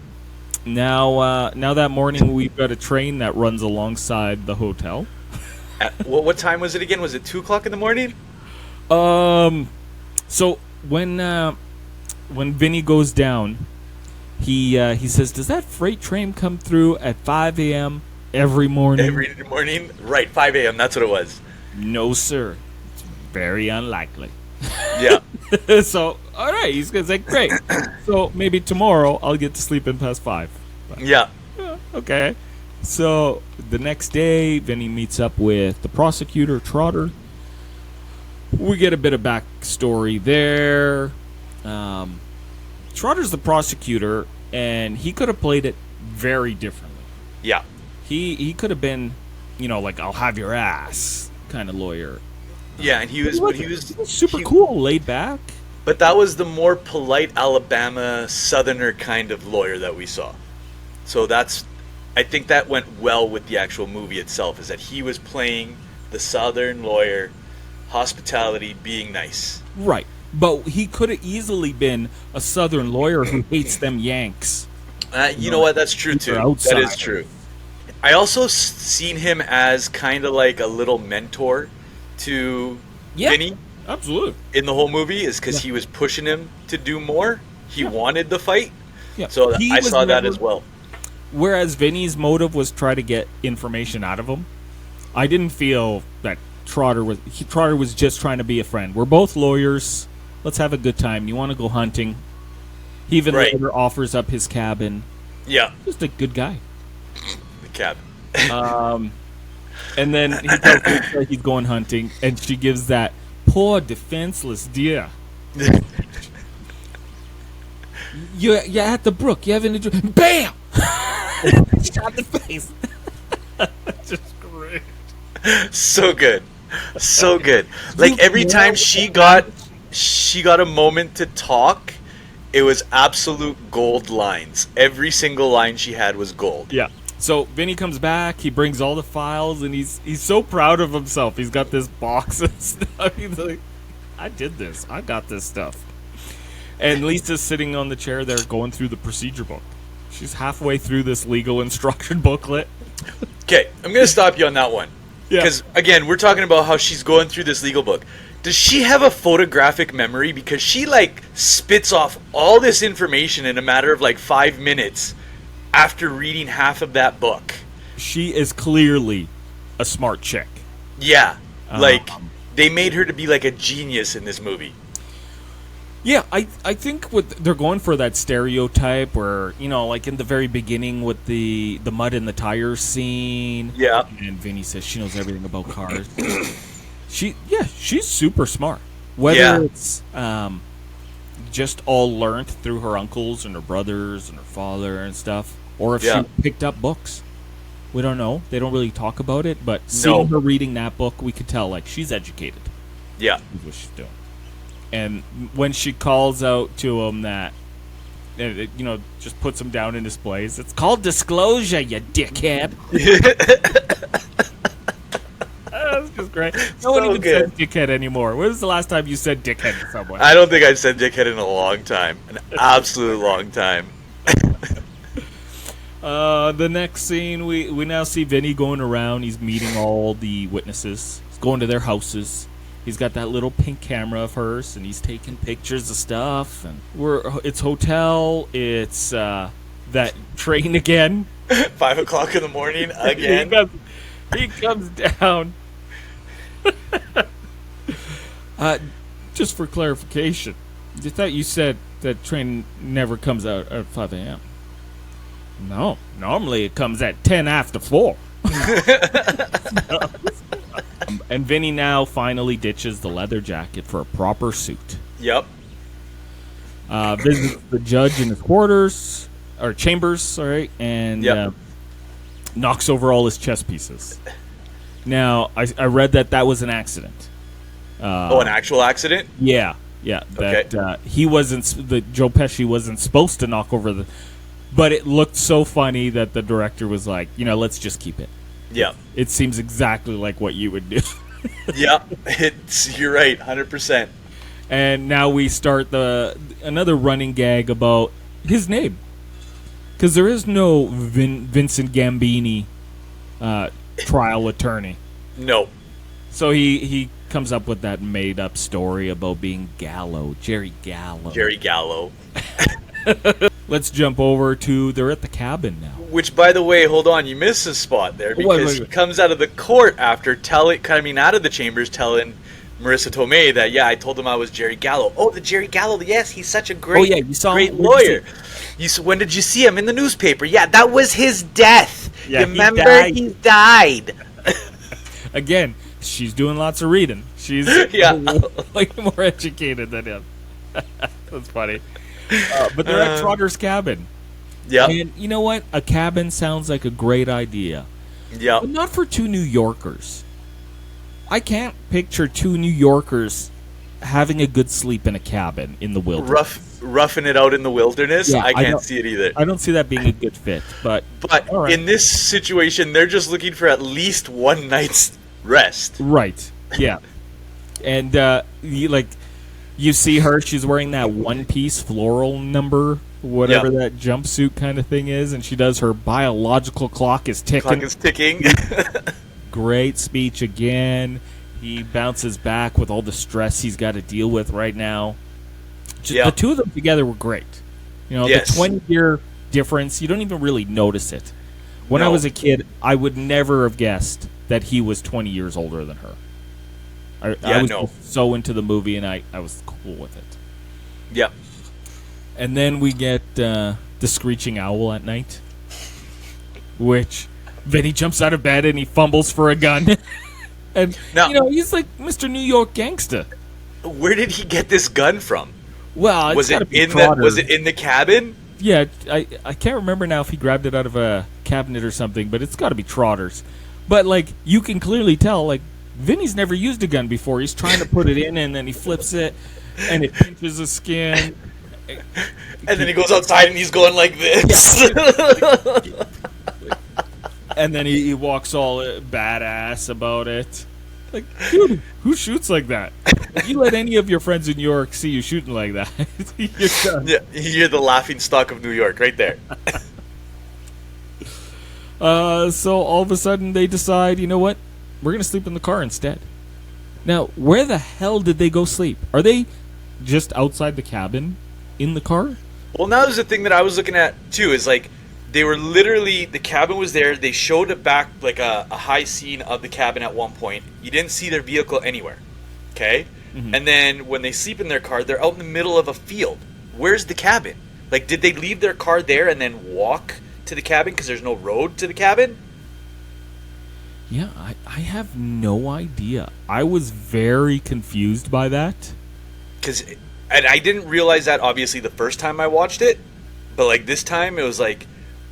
now that morning we've got a train that runs alongside the hotel. What time was it again? Was it 2:00 in the morning? So when Vinny goes down, he says, "Does that freight train come through at 5 a.m. every morning?" Every morning, right? 5 a.m. That's what it was. No, sir. It's very unlikely. Yeah. So, all right, he's gonna say, "Great." So maybe tomorrow I'll get to sleep in past 5. But, yeah. Okay. So the next day, Vinny meets up with the prosecutor, Trotter. We get a bit of backstory there. Trotter's the prosecutor, and he could have played it very differently. Yeah. He could have been, like "I'll have your ass" kind of lawyer. Yeah, and he was super cool, laid back. But that was the more polite Alabama Southerner kind of lawyer that we saw. So I think that went well with the actual movie itself, is that he was playing the Southern lawyer, hospitality, being nice. Right. But he could have easily been a Southern lawyer who hates them Yanks. You know what? That's true, too. That is true. I also seen him as kind of like a little mentor to Vinny. Absolutely. In the whole movie, is because he was pushing him to do more. He wanted the fight. Yeah. So He I was saw that never- as well. Whereas Vinny's motive was try to get information out of him, I didn't feel that Trotter was just trying to be a friend. We're both lawyers. Let's have a good time. You want to go hunting? He even Right. later offers up his cabin. Yeah, Just a good guy. the cabin. And then he tells her he's going hunting, and she gives that poor defenseless deer. You're at the brook. You having a drink? Bam! Shot in the face. Just great. So good. So good. Like every time she got a moment to talk, it was absolute gold lines. Every single line she had was gold. Yeah. So Vinny comes back. He brings all the files, and he's so proud of himself. He's got this box and stuff. He's like, I did this. I got this stuff. And Lisa's sitting on the chair there going through the procedure book. She's halfway through this legal instruction booklet. Okay, I'm going to stop you on that one. Yeah. Because, again, we're talking about how she's going through this legal book. Does she have a photographic memory? Because she, like, spits off all this information in a matter of, like, 5 minutes after reading half of that book. She is clearly a smart chick. Yeah. Like, they made her to be, like, a genius in this movie. Yeah, I think they're going for that stereotype where, you know, like in the very beginning with the mud in the tires scene. Yeah. And Vinny says she knows everything about cars. She's super smart. Whether it's just all learned through her uncles and her brothers and her father and stuff, or if she picked up books. We don't know. They don't really talk about it, but seeing her reading that book, we could tell, like, she's educated. Yeah. Is what she's doing. And when she calls out to him that, you know, just puts him down in his place. It's called disclosure, you dickhead. That's just great. No one even says dickhead anymore. When was the last time you said dickhead to someone? I don't think I've said dickhead in a long time. An absolute long time. The next scene, we now see Vinny going around. He's meeting all the witnesses. He's going to their houses. He's got that little pink camera of hers, and he's taking pictures of stuff. And it's hotel. It's that train again. 5 o'clock in the morning again. he comes down. Just for clarification, I thought you said that train never comes out at 5 a.m. No, normally it comes at 10 after 4. And Vinny now finally ditches the leather jacket for a proper suit. Yep. Visits the judge in his quarters, or chambers, sorry, and knocks over all his chess pieces. Now, I read that was an accident. An actual accident? Yeah. That Joe Pesci wasn't supposed to knock over but it looked so funny that the director was like, you know, let's just keep it. Yeah. It seems exactly like what you would do. Yeah, you're right, 100%. And now we start another running gag about his name. Because there is no Vincent Gambini trial attorney. No. So he comes up with that made-up story about being Jerry Gallo. Jerry Gallo. Let's jump over to, they're at the cabin now. Which, by the way, hold on, you missed a spot there because he comes out of the court after coming out of the chambers telling Marisa Tomei that, I told him I was Jerry Gallo. Oh, the Jerry Gallo, yes, he's such a great, you saw great him? lawyer. When did you see him? In the newspaper. Yeah, that was his death. Yeah, remember, he died. Again, she's doing lots of reading. She's like more educated than him. That's funny. But they're at Trotter's cabin. Yeah. And you know what? A cabin sounds like a great idea. Yeah. But not for two New Yorkers. I can't picture two New Yorkers having a good sleep in a cabin in the wilderness. Roughing it out in the wilderness? Yeah, I can't see it either. I don't see that being a good fit. But right. In this situation, they're just looking for at least one night's rest. Right. Yeah. And you see her, she's wearing that one-piece floral number, whatever that jumpsuit kind of thing is, and she does her biological clock is ticking. Clock is ticking. Great speech again. He bounces back with all the stress he's got to deal with right now. The two of them together were great. You know, Yes. the 20-year difference, you don't even really notice it. When I No. was a kid, I would never have guessed that he was 20 years older than her. I was just so into the movie, and I was cool with it. Yep. And then we get the screeching owl at night, which Vinny jumps out of bed and he fumbles for a gun. And, Now- he's like Mr. New York gangster. Where did he get this gun from? Well, Was it in the cabin? Yeah, I can't remember now if he grabbed it out of a cabinet or something, but it's got to be Trotter's. But, like, you can clearly tell, like, Vinny's never used a gun before. He's trying to put it in, and then he flips it, and it pinches his skin. And then he goes outside and he's going like this. And then he walks all badass about it. Like, dude, who shoots like that? If you let any of your friends in New York see you shooting like that, you're done. Yeah, you're the laughing stock of New York right there. So all of a sudden they decide, you know what? We're going to sleep in the car instead. Now, where the hell did they go sleep? Are they just outside the cabin in the car? Well, now there's a thing that I was looking at too. Is like they were literally, the cabin was there. They showed it back, like a high scene of the cabin at one point. You didn't see their vehicle anywhere. Okay, and then when they sleep in their car, they're out in the middle of a field. Where's the cabin? Like, did they leave their car there and then walk to the cabin because there's no road to the cabin? Yeah, I have no idea. I was very confused by that. And I didn't realize that, obviously, the first time I watched it. But, like, this time, it was like,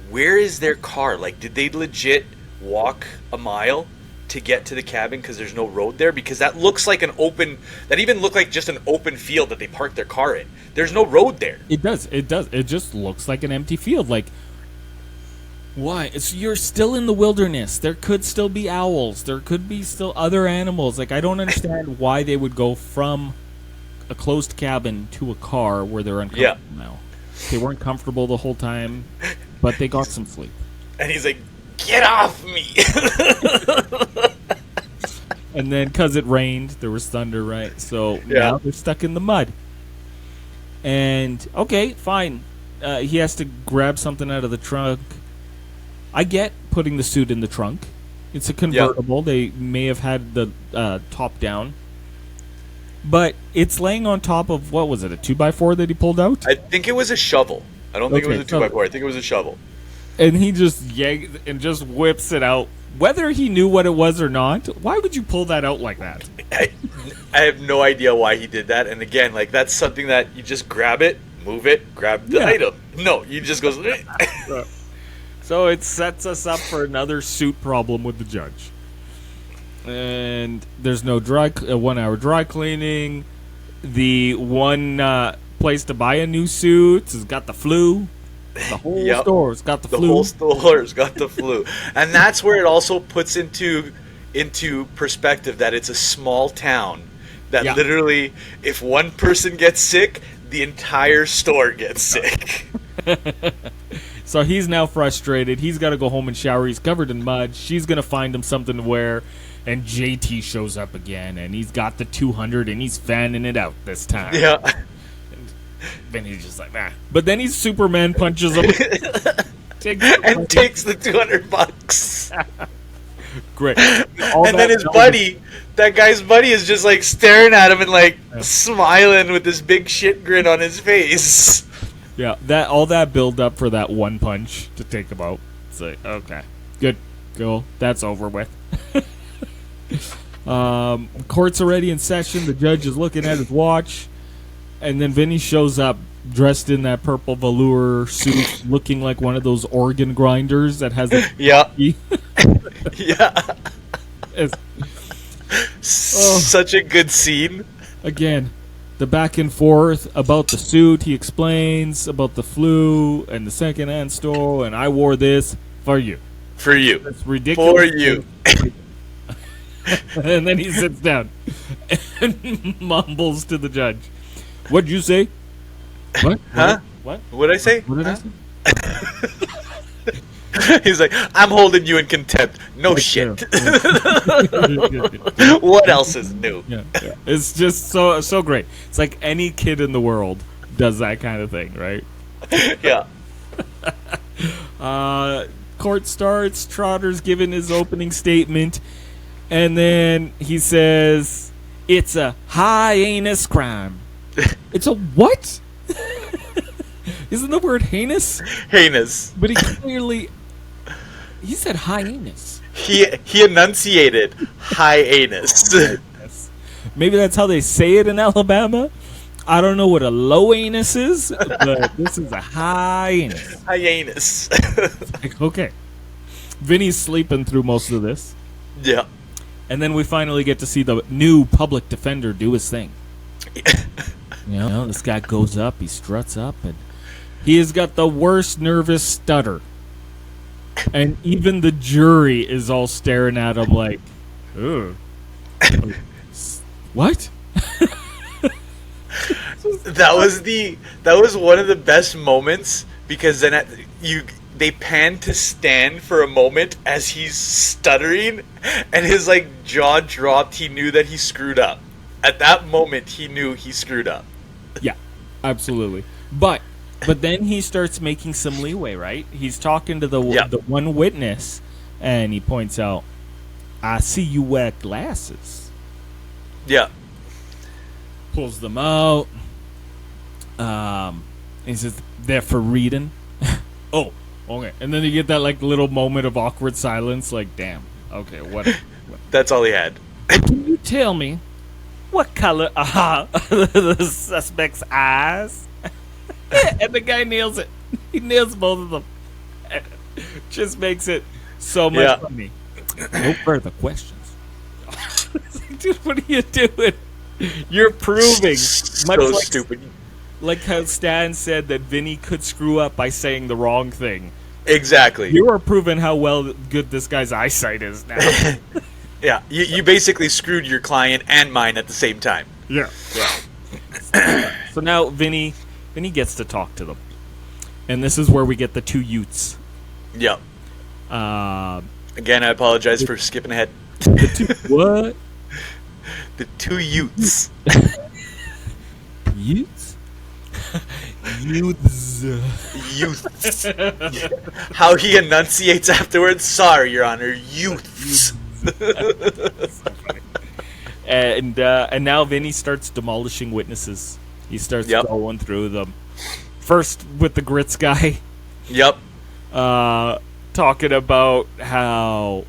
where is their car? Like, did they legit walk a mile to get to the cabin because there's no road there? Because that looks like that even looked like just an open field that they parked their car in. There's no road there. It does. It just looks like an empty field. Like, why? You're still in the wilderness. There could still be owls. There could be still other animals. Like, I don't understand why they would go from a closed cabin to a car where they're uncomfortable now. They weren't comfortable the whole time, but they got some sleep. And he's like, get off me! And then, because it rained, there was thunder, right? So now they're stuck in the mud. And, okay, fine. He has to grab something out of the trunk. I get putting the suit in the trunk. It's a convertible. They may have had the top down. But it's laying on top of, what was it, a 2x4 that he pulled out? I think it was a shovel. I don't think it was a 2x4. I think it was a shovel. And he just yanks and just whips it out. Whether he knew what it was or not, why would you pull that out like that? I have no idea why he did that. And again, like, that's something that you just grab it, move it, grab the item. No, you just go... So it sets us up for another suit problem with the judge. And there's no 1 hour dry cleaning. The one place to buy a new suit has got the flu. The whole store's got the flu. The whole store's got the flu. And that's where it also puts into perspective that it's a small town. That literally, if one person gets sick, the entire store gets sick. So he's now frustrated. He's got to go home and shower. He's covered in mud. She's going to find him something to wear. And JT shows up again, and he's got the 200, and he's fanning it out this time. Yeah. And then he's just like, nah. But then he Superman punches him. Takes the $200. Great. And then his buddy, that guy's buddy, is just like staring at him and like smiling with this big shit grin on his face. Yeah, all that build up for that one punch to take him out. It's like, okay, good, cool, that's over with. Court's already in session. The judge is looking at his watch, and then Vinny shows up dressed in that purple velour suit, looking like one of those organ grinders that has a Such a good scene. Again, the back and forth about the suit. He explains about the flu and the second-hand store, and I wore this for you. For you. It's ridiculous. For you. And then he sits down and mumbles to the judge. What'd you say? What? Huh? What? What'd I say? What did I say? He's like, I'm holding you in contempt. No shit. What else is new? Yeah. It's just so great. It's like any kid in the world does that kind of thing, right? Yeah. Court starts. Trotter's giving his opening statement, and then he says, "It's a high-anus crime." It's a what? Isn't the word heinous? Heinous. But he said high-anus. He enunciated high anus. Maybe that's how they say it in Alabama. I don't know what a low anus is, but this is a high anus. High anus. Like, okay. Vinny's sleeping through most of this. Yeah. And then we finally get to see the new public defender do his thing. You know, this guy goes up, he struts up, and he has got the worst nervous stutter. And even the jury is all staring at him like, ugh. What? That was one of the best moments, because then they pan to Stan for a moment as he's stuttering, and his like jaw dropped. He knew that he screwed up. At that moment, he knew he screwed up. Yeah, absolutely. But then he starts making some leeway, right? He's talking to the one witness, and he points out, "I see you wear glasses." Yeah. Pulls them out. He says, "They're for reading." Oh, okay. And then you get that like little moment of awkward silence, like, damn. Okay, what? That's all he had. Can you tell me what color are the suspect's eyes? And the guy nails it. He nails both of them. Just makes it so much funny. No further questions. Dude, what are you doing? You're proving So stupid. Like how Stan said that Vinny could screw up by saying the wrong thing. Exactly. You are proving how good this guy's eyesight is now. Yeah, you basically screwed your client and mine at the same time. Yeah. So now Vinny gets to talk to them. And this is where we get the two Utes. Yep. Again, I apologize for skipping ahead. What? The two Utes. Utes? Youths. Youths. How he enunciates afterwards. Sorry, Your Honor. Youths. And now Vinny starts demolishing witnesses. He starts going through them. First with the grits guy. Yep. Talking about how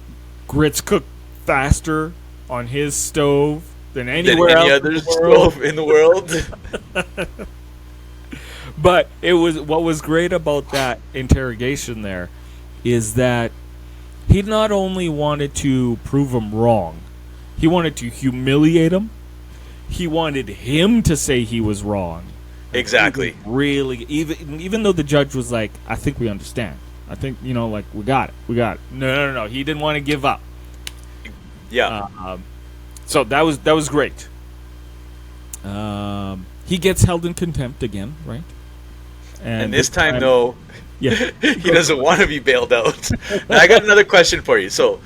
grits cook faster on his stove than anywhere else other stove in the world. But what was great about that interrogation there is that he not only wanted to prove him wrong, he wanted to humiliate him. He wanted him to say he was wrong. Exactly. Really, even though the judge was like, "I think we understand. I think we got it. No. He didn't want to give up. Yeah. So that was great. He gets held in contempt again, right? And this time, though, yeah, he doesn't want to be bailed out. Now, I got another question for you. So,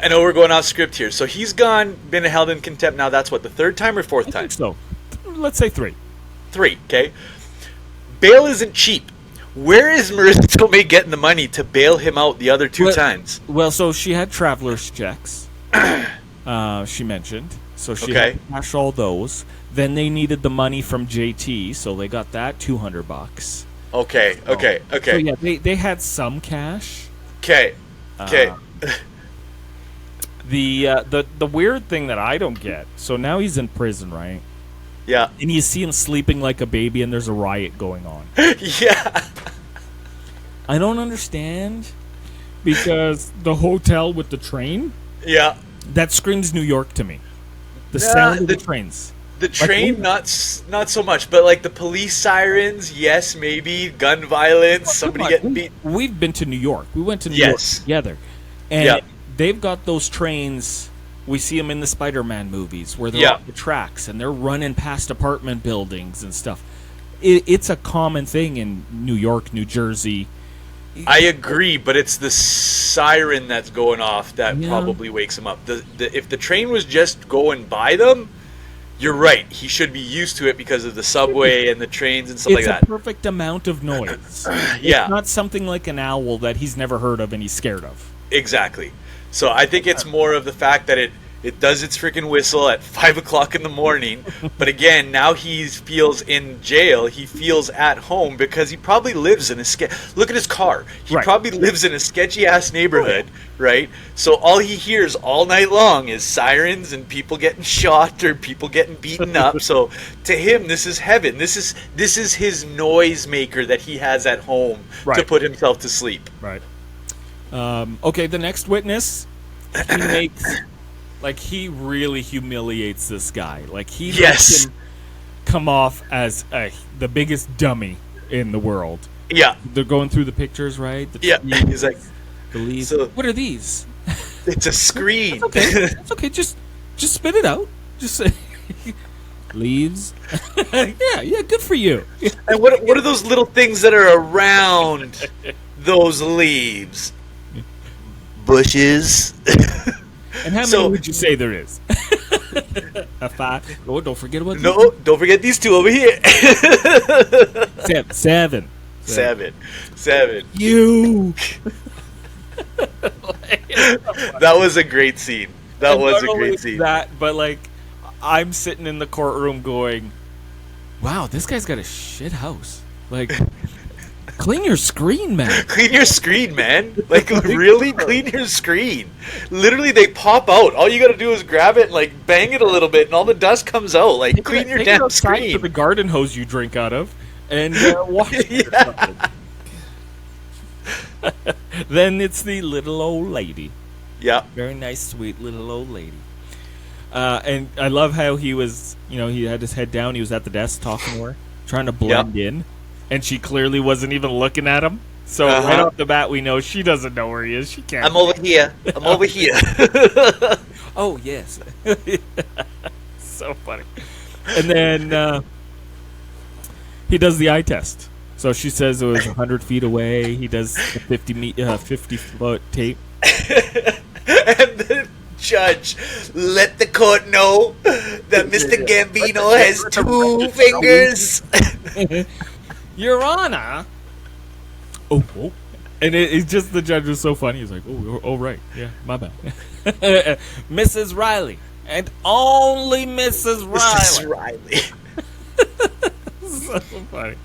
I know we're going off script here. So he's been held in contempt. Now that's what, the third time or fourth time? I think so. Let's say 3. 3, okay. Bail isn't cheap. Where is Marisa Tomei getting the money to bail him out the other 2 times? Well, so she had traveler's checks. She mentioned. So she had to cash all those. Then they needed the money from JT, so they got that $200. Okay. So yeah, they had some cash. Okay. The weird thing that I don't get. So now he's in prison, right? Yeah. And you see him sleeping like a baby, and there's a riot going on. Yeah. I don't understand, because the hotel with the train. Yeah. That screams New York to me. The sound of the trains. The train, not so much, but like the police sirens, yes, maybe gun violence, somebody getting beat. We've been to New York. We went to New York together, and they've got those trains. We see them in the Spider-Man movies where they're on the tracks and they're running past apartment buildings and stuff. It's a common thing in New York, New Jersey. I agree, but it's the siren that's going off that probably wakes them up. If the train was just going by them, you're right. He should be used to it because of the subway and the trains and stuff like that. It's a perfect amount of noise. Yeah. It's not something like an owl that he's never heard of and he's scared of. Exactly. So I think it's more of the fact that it does its freaking whistle at 5 o'clock in the morning. But again, now he feels in jail. He feels at home because he probably lives in a look at his car. He probably lives in a sketchy ass neighborhood, right? So all he hears all night long is sirens and people getting shot or people getting beaten up. So to him, this is heaven. This is his noise maker that he has at home to put himself to sleep. Right. Okay, the next witness, he makes, like, he really humiliates this guy. Like, he makes him come off as the biggest dummy in the world. Yeah. They're going through the pictures, right? He's like, the leaves. So, what are these? It's a screen. It's okay. It's okay. Just spit it out. Just say leaves. yeah, good for you. And what are those little things that are around those leaves? Bushes. And how many would you say there is? A 5. Oh, don't forget about don't forget these two over here. 7. You. That was a great scene. That was a great scene. But like, I'm sitting in the courtroom going, "Wow, this guy's got a shit house." Like, clean your screen, man. Clean your screen, man. Like, really clean your screen. Literally, they pop out. All you got to do is grab it and like bang it a little bit, and all the dust comes out. Like, clean your damn screen. To the garden hose you drink out of, and wash it. Then it's the little old lady. Yeah. Very nice, sweet little old lady. And I love how he was, he had his head down. He was at the desk talking to her, trying to blend in. And she clearly wasn't even looking at him. So right off the bat, we know she doesn't know where he is. She can't. I'm over here. I'm over here. Oh, yes. So funny. And then he does the eye test. So she says it was 100 feet away. He does the 50-foot tape. And the judge let the court know that Mr. Gambino has 2 fingers. Your Honor. Oh. And it's just, the judge was so funny. He's like, oh, right. Yeah, my bad. Mrs. Riley. And only Mrs. Riley. Mrs. Riley. So funny.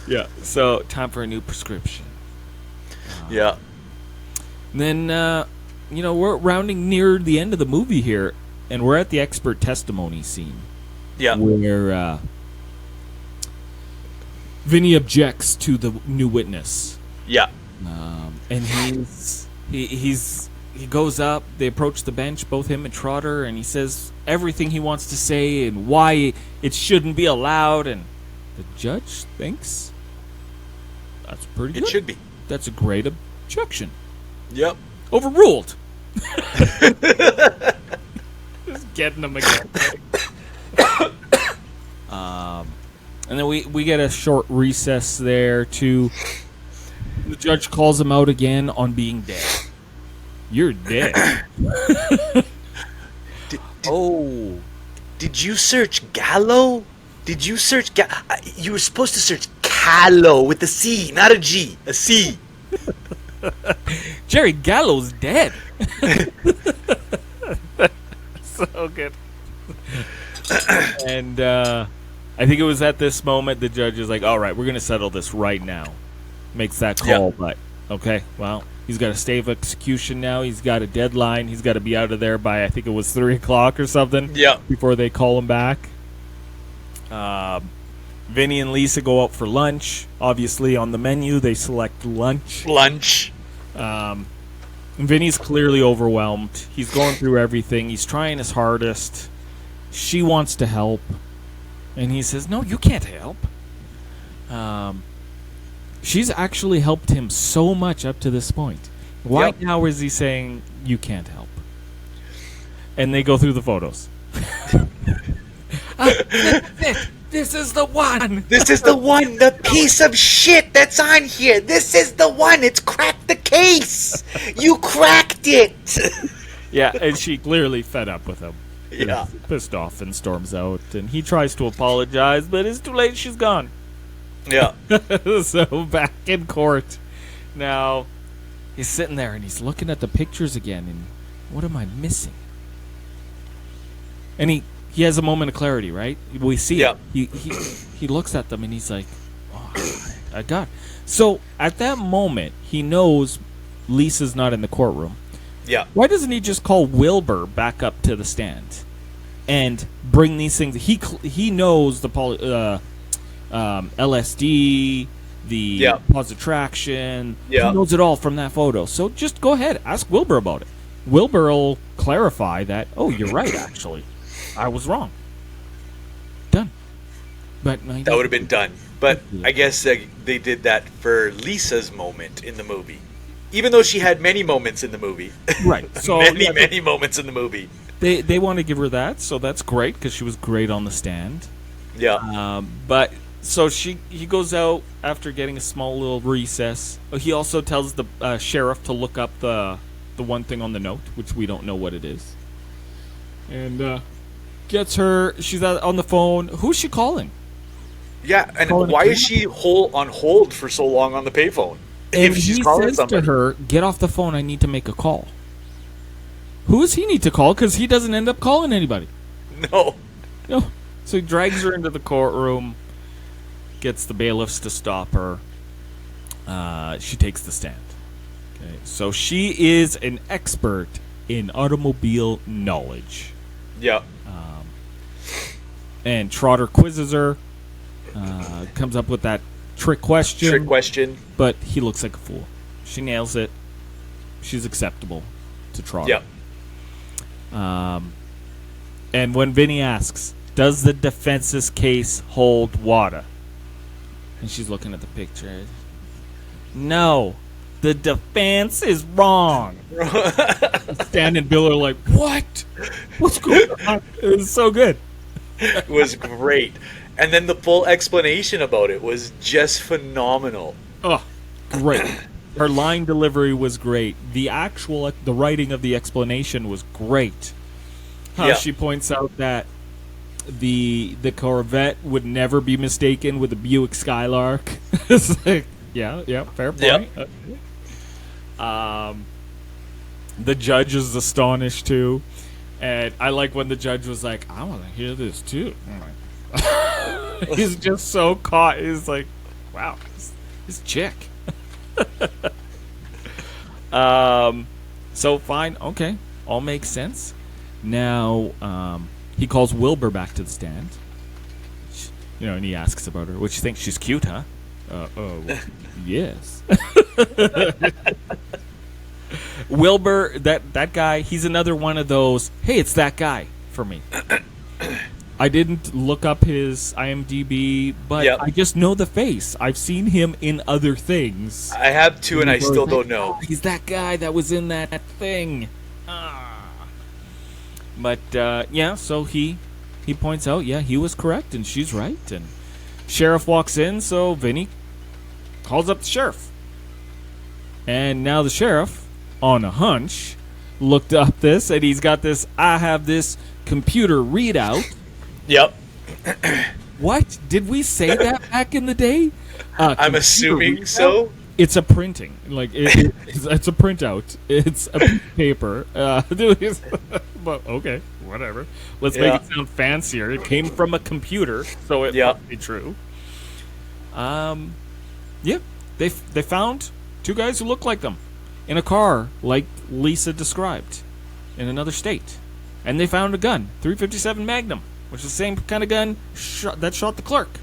Yeah, so time for a new prescription. Yeah. Then, we're rounding near the end of the movie here, and we're at the expert testimony scene. Yeah. Where Vinny objects to the new witness. Yeah. And he goes up, they approach the bench, both him and Trotter, and he says everything he wants to say and why it shouldn't be allowed, and the judge thinks that's pretty good. It should be. That's a great objection. Yep. Overruled. Just getting them again. And then we get a short recess there too. The judge calls him out again on being dead. You're dead. Did you search Gallo? Did you search you were supposed to search Callo with a C, not a G, a C. Jerry Gallo's dead. So good. And I think it was at this moment the judge is like, all right, we're going to settle this right now. Makes that call, but okay, well, he's got a stay of execution now. He's got a deadline. He's got to be out of there by, I think it was 3 o'clock or something. Yeah. Before they call him back. Vinny and Lisa go out for lunch. Obviously, on the menu, they select lunch. Vinny's clearly overwhelmed. He's going through everything. He's trying his hardest. She wants to help. And he says, no, you can't help. She's actually helped him so much up to this point. Why now is he saying, you can't help? And they go through the photos. This is the one. This is the one. The piece of shit that's on here. This is the one. It's cracked the case. You cracked it. Yeah, and she clearly fed up with him. Yeah. Pissed off and storms out, and he tries to apologize, but it's too late. She's gone. Yeah. So back in court. Now, he's sitting there and he's looking at the pictures again, and what am I missing? And he has a moment of clarity, right? We see it. He looks at them and he's like, oh, I got it. So at that moment, he knows Lisa's not in the courtroom. Yeah. Why doesn't he just call Wilbur back up to the stand and bring these things? He knows the LSD, the pause attraction. Yeah. He knows it all from that photo. So just go ahead, ask Wilbur about it. Wilbur will clarify that. Oh, you're right. Actually, I was wrong. Done. But that would have been done. But I guess they did that for Lisa's moment in the movie. Even though she had many moments in the movie. Right. So many moments in the movie. They want to give her that, so that's great because she was great on the stand. Yeah. But so he goes out after getting a small little recess. He also tells the sheriff to look up the one thing on the note, which we don't know what it is. And gets her. She's on the phone. Who's she calling? Yeah, and why is she on hold for so long on the payphone? And if she's he calling says somebody to her, "Get off the phone. I need to make a call." Who does he need to call? Because he doesn't end up calling anybody. No. So he drags her into the courtroom, gets the bailiffs to stop her. She takes the stand. Okay, so she is an expert in automobile knowledge. Yeah. And Trotter quizzes her, comes up with that trick question. But he looks like a fool. She nails it. She's acceptable to Trotter. Yeah. And when Vinny asks, does the defense's case hold water? And she's looking at the picture. No, the defense is wrong. Stan and Bill are like, what? What's going on? It was so good. It was great. And then the full explanation about it was just phenomenal. Oh, great. Her line delivery was great. The writing of the explanation was great. She points out that the Corvette would never be mistaken with a Buick Skylark. It's like, yeah, fair point. Yep. The judge is astonished too, and I like when the judge was like, "I want to hear this too." He's just so caught. He's like, "Wow, this chick." So fine, okay, all makes sense. Now, he calls Wilbur back to the stand. And he asks about her. Which you think she's cute, huh? Yes. Wilbur, that guy, he's another one of those, hey, it's that guy for me. I didn't look up his IMDb, but I just know the face. I've seen him in other things. I have too, and I still don't know. He's that guy that was in that thing. But, so he points out, he was correct, and she's right. And sheriff walks in, so Vinny calls up the sheriff. And now the sheriff, on a hunch, looked up this, and he's got this, I have this computer readout. Yep. What? Did we say that back in the day? I'm assuming so. It's a printing. It's a printout. It's a piece of paper. But okay, whatever. Let's make it sound fancier. It came from a computer, so it must be true. They found two guys who look like them in a car, like Lisa described, in another state, and they found a gun, .357 Magnum, which is the same kind of gun that shot the clerk.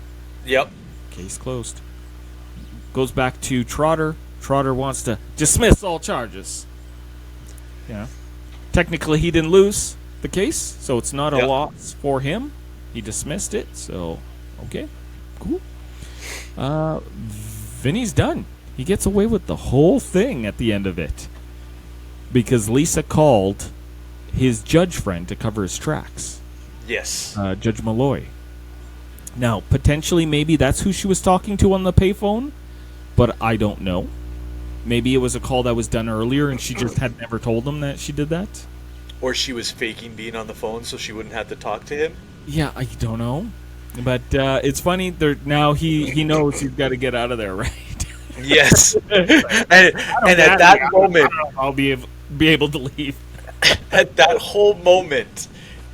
Yep. Case closed. Goes back to Trotter. Trotter wants to dismiss all charges. Technically, he didn't lose the case, so it's not a loss for him. He dismissed it, so okay, cool. Vinny's done. He gets away with the whole thing at the end of it because Lisa called his judge friend to cover his tracks. Yes. Judge Malloy. Now, potentially, maybe that's who she was talking to on the payphone, but I don't know. Maybe it was a call that was done earlier and she just had never told him that she did that. or she was faking being on the phone so she wouldn't have to talk to him. Yeah, I don't know, but it's funny. Now he knows he's got to get out of there, right? Yes, and at that moment, I'll be able to leave. At that whole moment,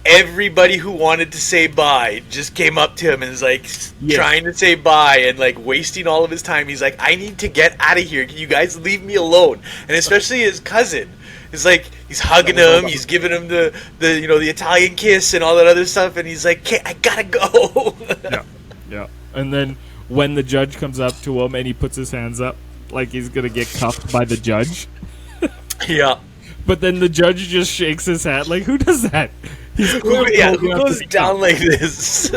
everybody who wanted to say bye just came up to him and was like trying to say bye and like wasting all of his time. He's like, I need to get out of here. Can you guys leave me alone? And especially his cousin. It's like he's hugging him, he's giving him the the Italian kiss and all that other stuff, and he's like, I gotta go. Yeah. And then when the judge comes up to him and he puts his hands up like he's gonna get cuffed by the judge. Yeah. But then the judge just shakes his hand. Like, who does that? Who goes down like this?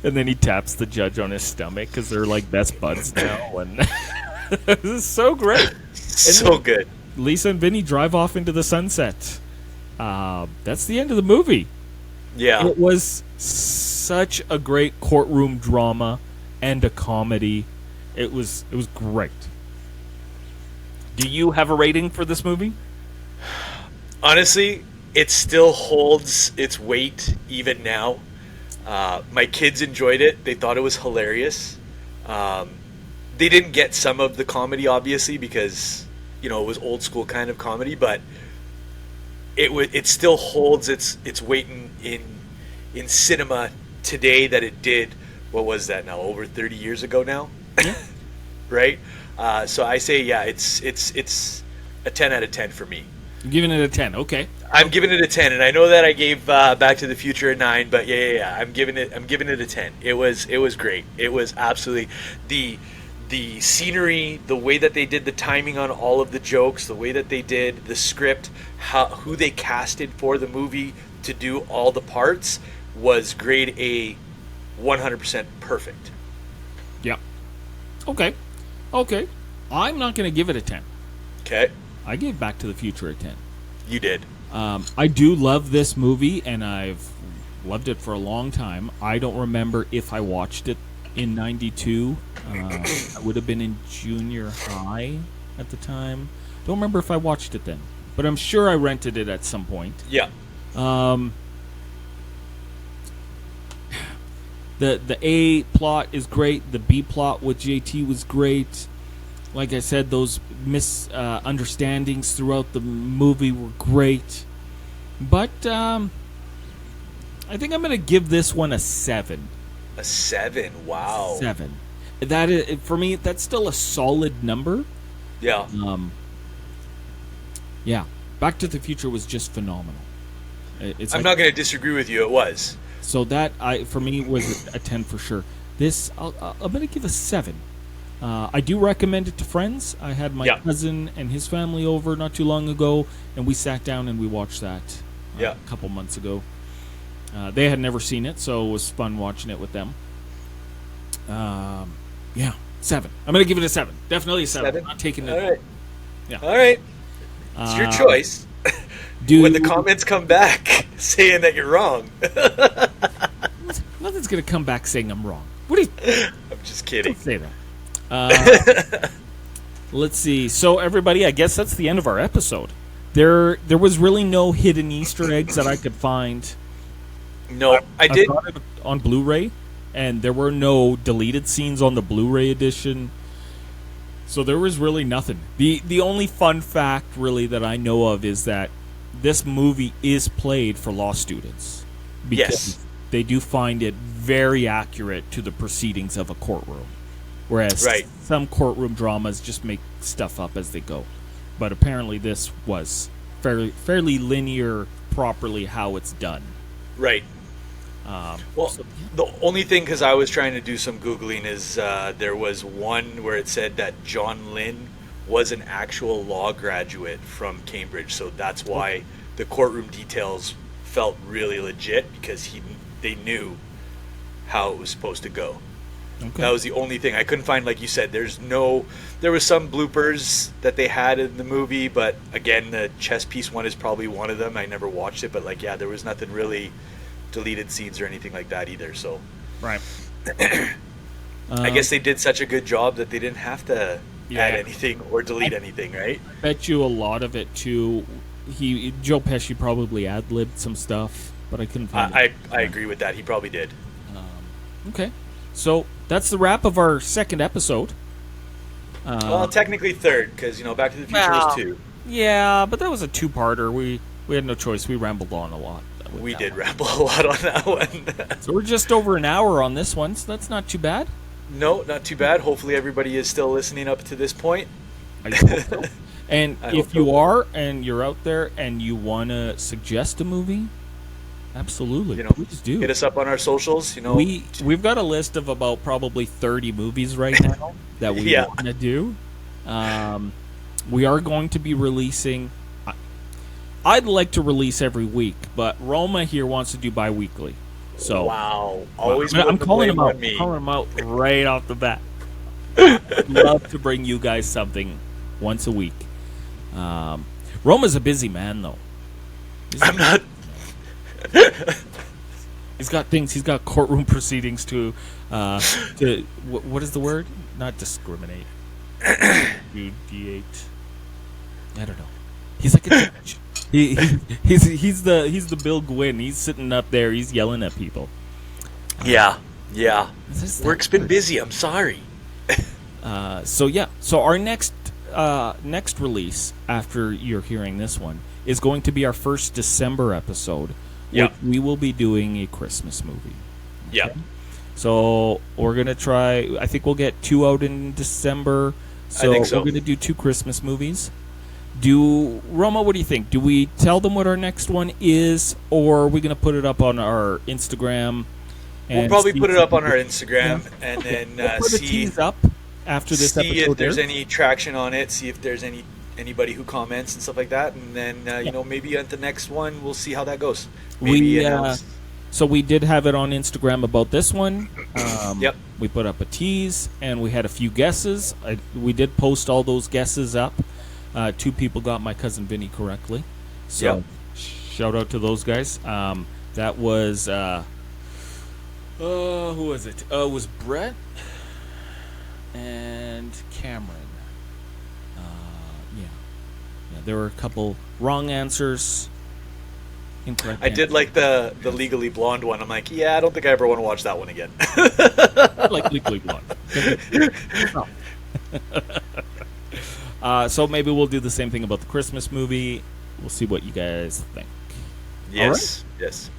And then he taps the judge on his stomach because they're like best buds now. And this is so great. So good. Lisa and Vinny drive off into the sunset. That's the end of the movie. Yeah. It was such a great courtroom drama and a comedy. It was great. Do you have a rating for this movie? Honestly, it still holds its weight even now. My kids enjoyed it. They thought it was hilarious. They didn't get some of the comedy, obviously, because it was old school kind of comedy, but it still holds its weight in cinema today that it did. What was that now? Over 30 years ago now, right? So I say, yeah, it's a 10 out of 10 for me. You're giving it a 10, okay. I'm giving it a 10, and I know that I gave Back to the Future a 9, but yeah. I'm giving it a 10. It was great. It was absolutely the scenery, the way that they did the timing on all of the jokes, the way that they did the script, who they casted for the movie to do all the parts was grade A, 100% perfect. Yeah. Okay. I'm not going to give it a 10. Okay. I gave Back to the Future a 10. You did. I do love this movie, and I've loved it for a long time. I don't remember if I watched it in 92. I would have been in junior high at the time. Don't remember if I watched it then, but I'm sure I rented it at some point. Yeah. The A plot is great. The B plot with JT was great. Like I said, those misunderstandings throughout the movie were great. But I think I'm going to give this one a 7. A 7? Wow. 7. That is, for me, that's still a solid number. Yeah. Yeah. Back to the Future was just phenomenal. I'm not going to disagree with you. It was. So that, for me, was a 10 for sure. This, I'm going to give a 7. I do recommend it to friends. I had my cousin and his family over not too long ago, and we sat down and we watched that a couple months ago. They had never seen it, so it was fun watching it with them. 7. I'm going to give it a 7. Definitely a 7. I'm not taking it. All right. Yeah. All right. It's your choice. When the comments come back saying that you're wrong. Nothing's going to come back saying I'm wrong. What are you... I'm just kidding. Don't say that. Let's see. So, everybody, I guess that's the end of our episode. There was really no hidden Easter eggs that I could find. No, I did. got it on Blu-ray, and there were no deleted scenes on the Blu-ray edition. So there was really nothing. The only fun fact, really, that I know of is that this movie is played for law students. Because they do find it very accurate to the proceedings of a courtroom. Whereas some courtroom dramas just make stuff up as they go. But apparently this was fairly linear, properly how it's done. Right. The only thing, because I was trying to do some Googling, is there was one where it said that John Lynn was an actual law graduate from Cambridge. So that's why the courtroom details felt really legit, because they knew how it was supposed to go. Okay. That was the only thing. I couldn't find, like you said, there was some bloopers that they had in the movie, but again, the chess piece one is probably one of them. I never watched it, but there was nothing really deleted scenes or anything like that either. So right. I guess they did such a good job that they didn't have to add anything or delete anything, right? Bet you a lot of it too. Joe Pesci probably ad-libbed some stuff, but I couldn't find it. I agree with that. He probably did. Okay, so that's the wrap of our second episode. Well, technically third, because Back to the Future was 2. Yeah, but that was a two-parter. We had no choice. We rambled on a lot. We did ramble a lot on that one. So we're just over an hour on this one, so that's not too bad. No, not too bad. Hopefully everybody is still listening up to this point. I hope so. And if you are, and you're out there, and you want to suggest a movie, absolutely, please do. Hit us up on our socials. We've got a list of about probably 30 movies right now that we want to do. We are going to be releasing. I'd like to release every week, but Roma here wants to do bi-weekly. So wow, always. I'm calling him out. I'm calling him out right off the bat. I'd love to bring you guys something once a week. Roma's a busy man, though. I'm not. He's got things. He's got courtroom proceedings to what is the word? Not discriminate. Deviate. I don't know. He's like a judge. He's the Bill Gwynn. He's sitting up there. He's yelling at people. Yeah. Work's been busy. I'm sorry. So our next release after you're hearing this one is going to be our first December episode. Yeah. We will be doing a Christmas movie. Okay? Yeah. So we're gonna try. I think we'll get 2 out in December. So, I think so. We're gonna do 2 Christmas movies. Roma, what do you think? Do we tell them what our next one is, or are we going to put it up on our Instagram? We'll probably put it up on our Instagram and then we'll put a tease up after this episode. See if there's any traction on it. See if there's anybody who comments and stuff like that, and then maybe at the next one we'll see how that goes. So we did have it on Instagram about this one. Yep. We put up a tease and we had a few guesses. We did post all those guesses up. 2 people got My Cousin Vinny correctly. So shout out to those guys. That was who was it? It was Brett and Cameron. Yeah, there were a couple wrong answers. Incorrect. I did like the Legally Blonde one. I'm like, I don't think I ever want to watch that one again. Like Legally Blonde. So maybe we'll do the same thing about the Christmas movie. We'll see what you guys think. Yes. Yes.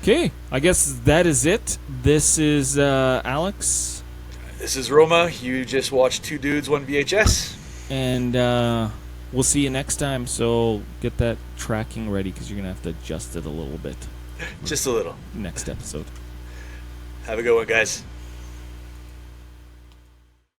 Okay, I guess that is it. This is Alex. This is Roma. You just watched 2 dudes, 1 VHS. And we'll see you next time. So get that tracking ready because you're going to have to adjust it a little bit. Just a little. Next episode. Have a good one, guys.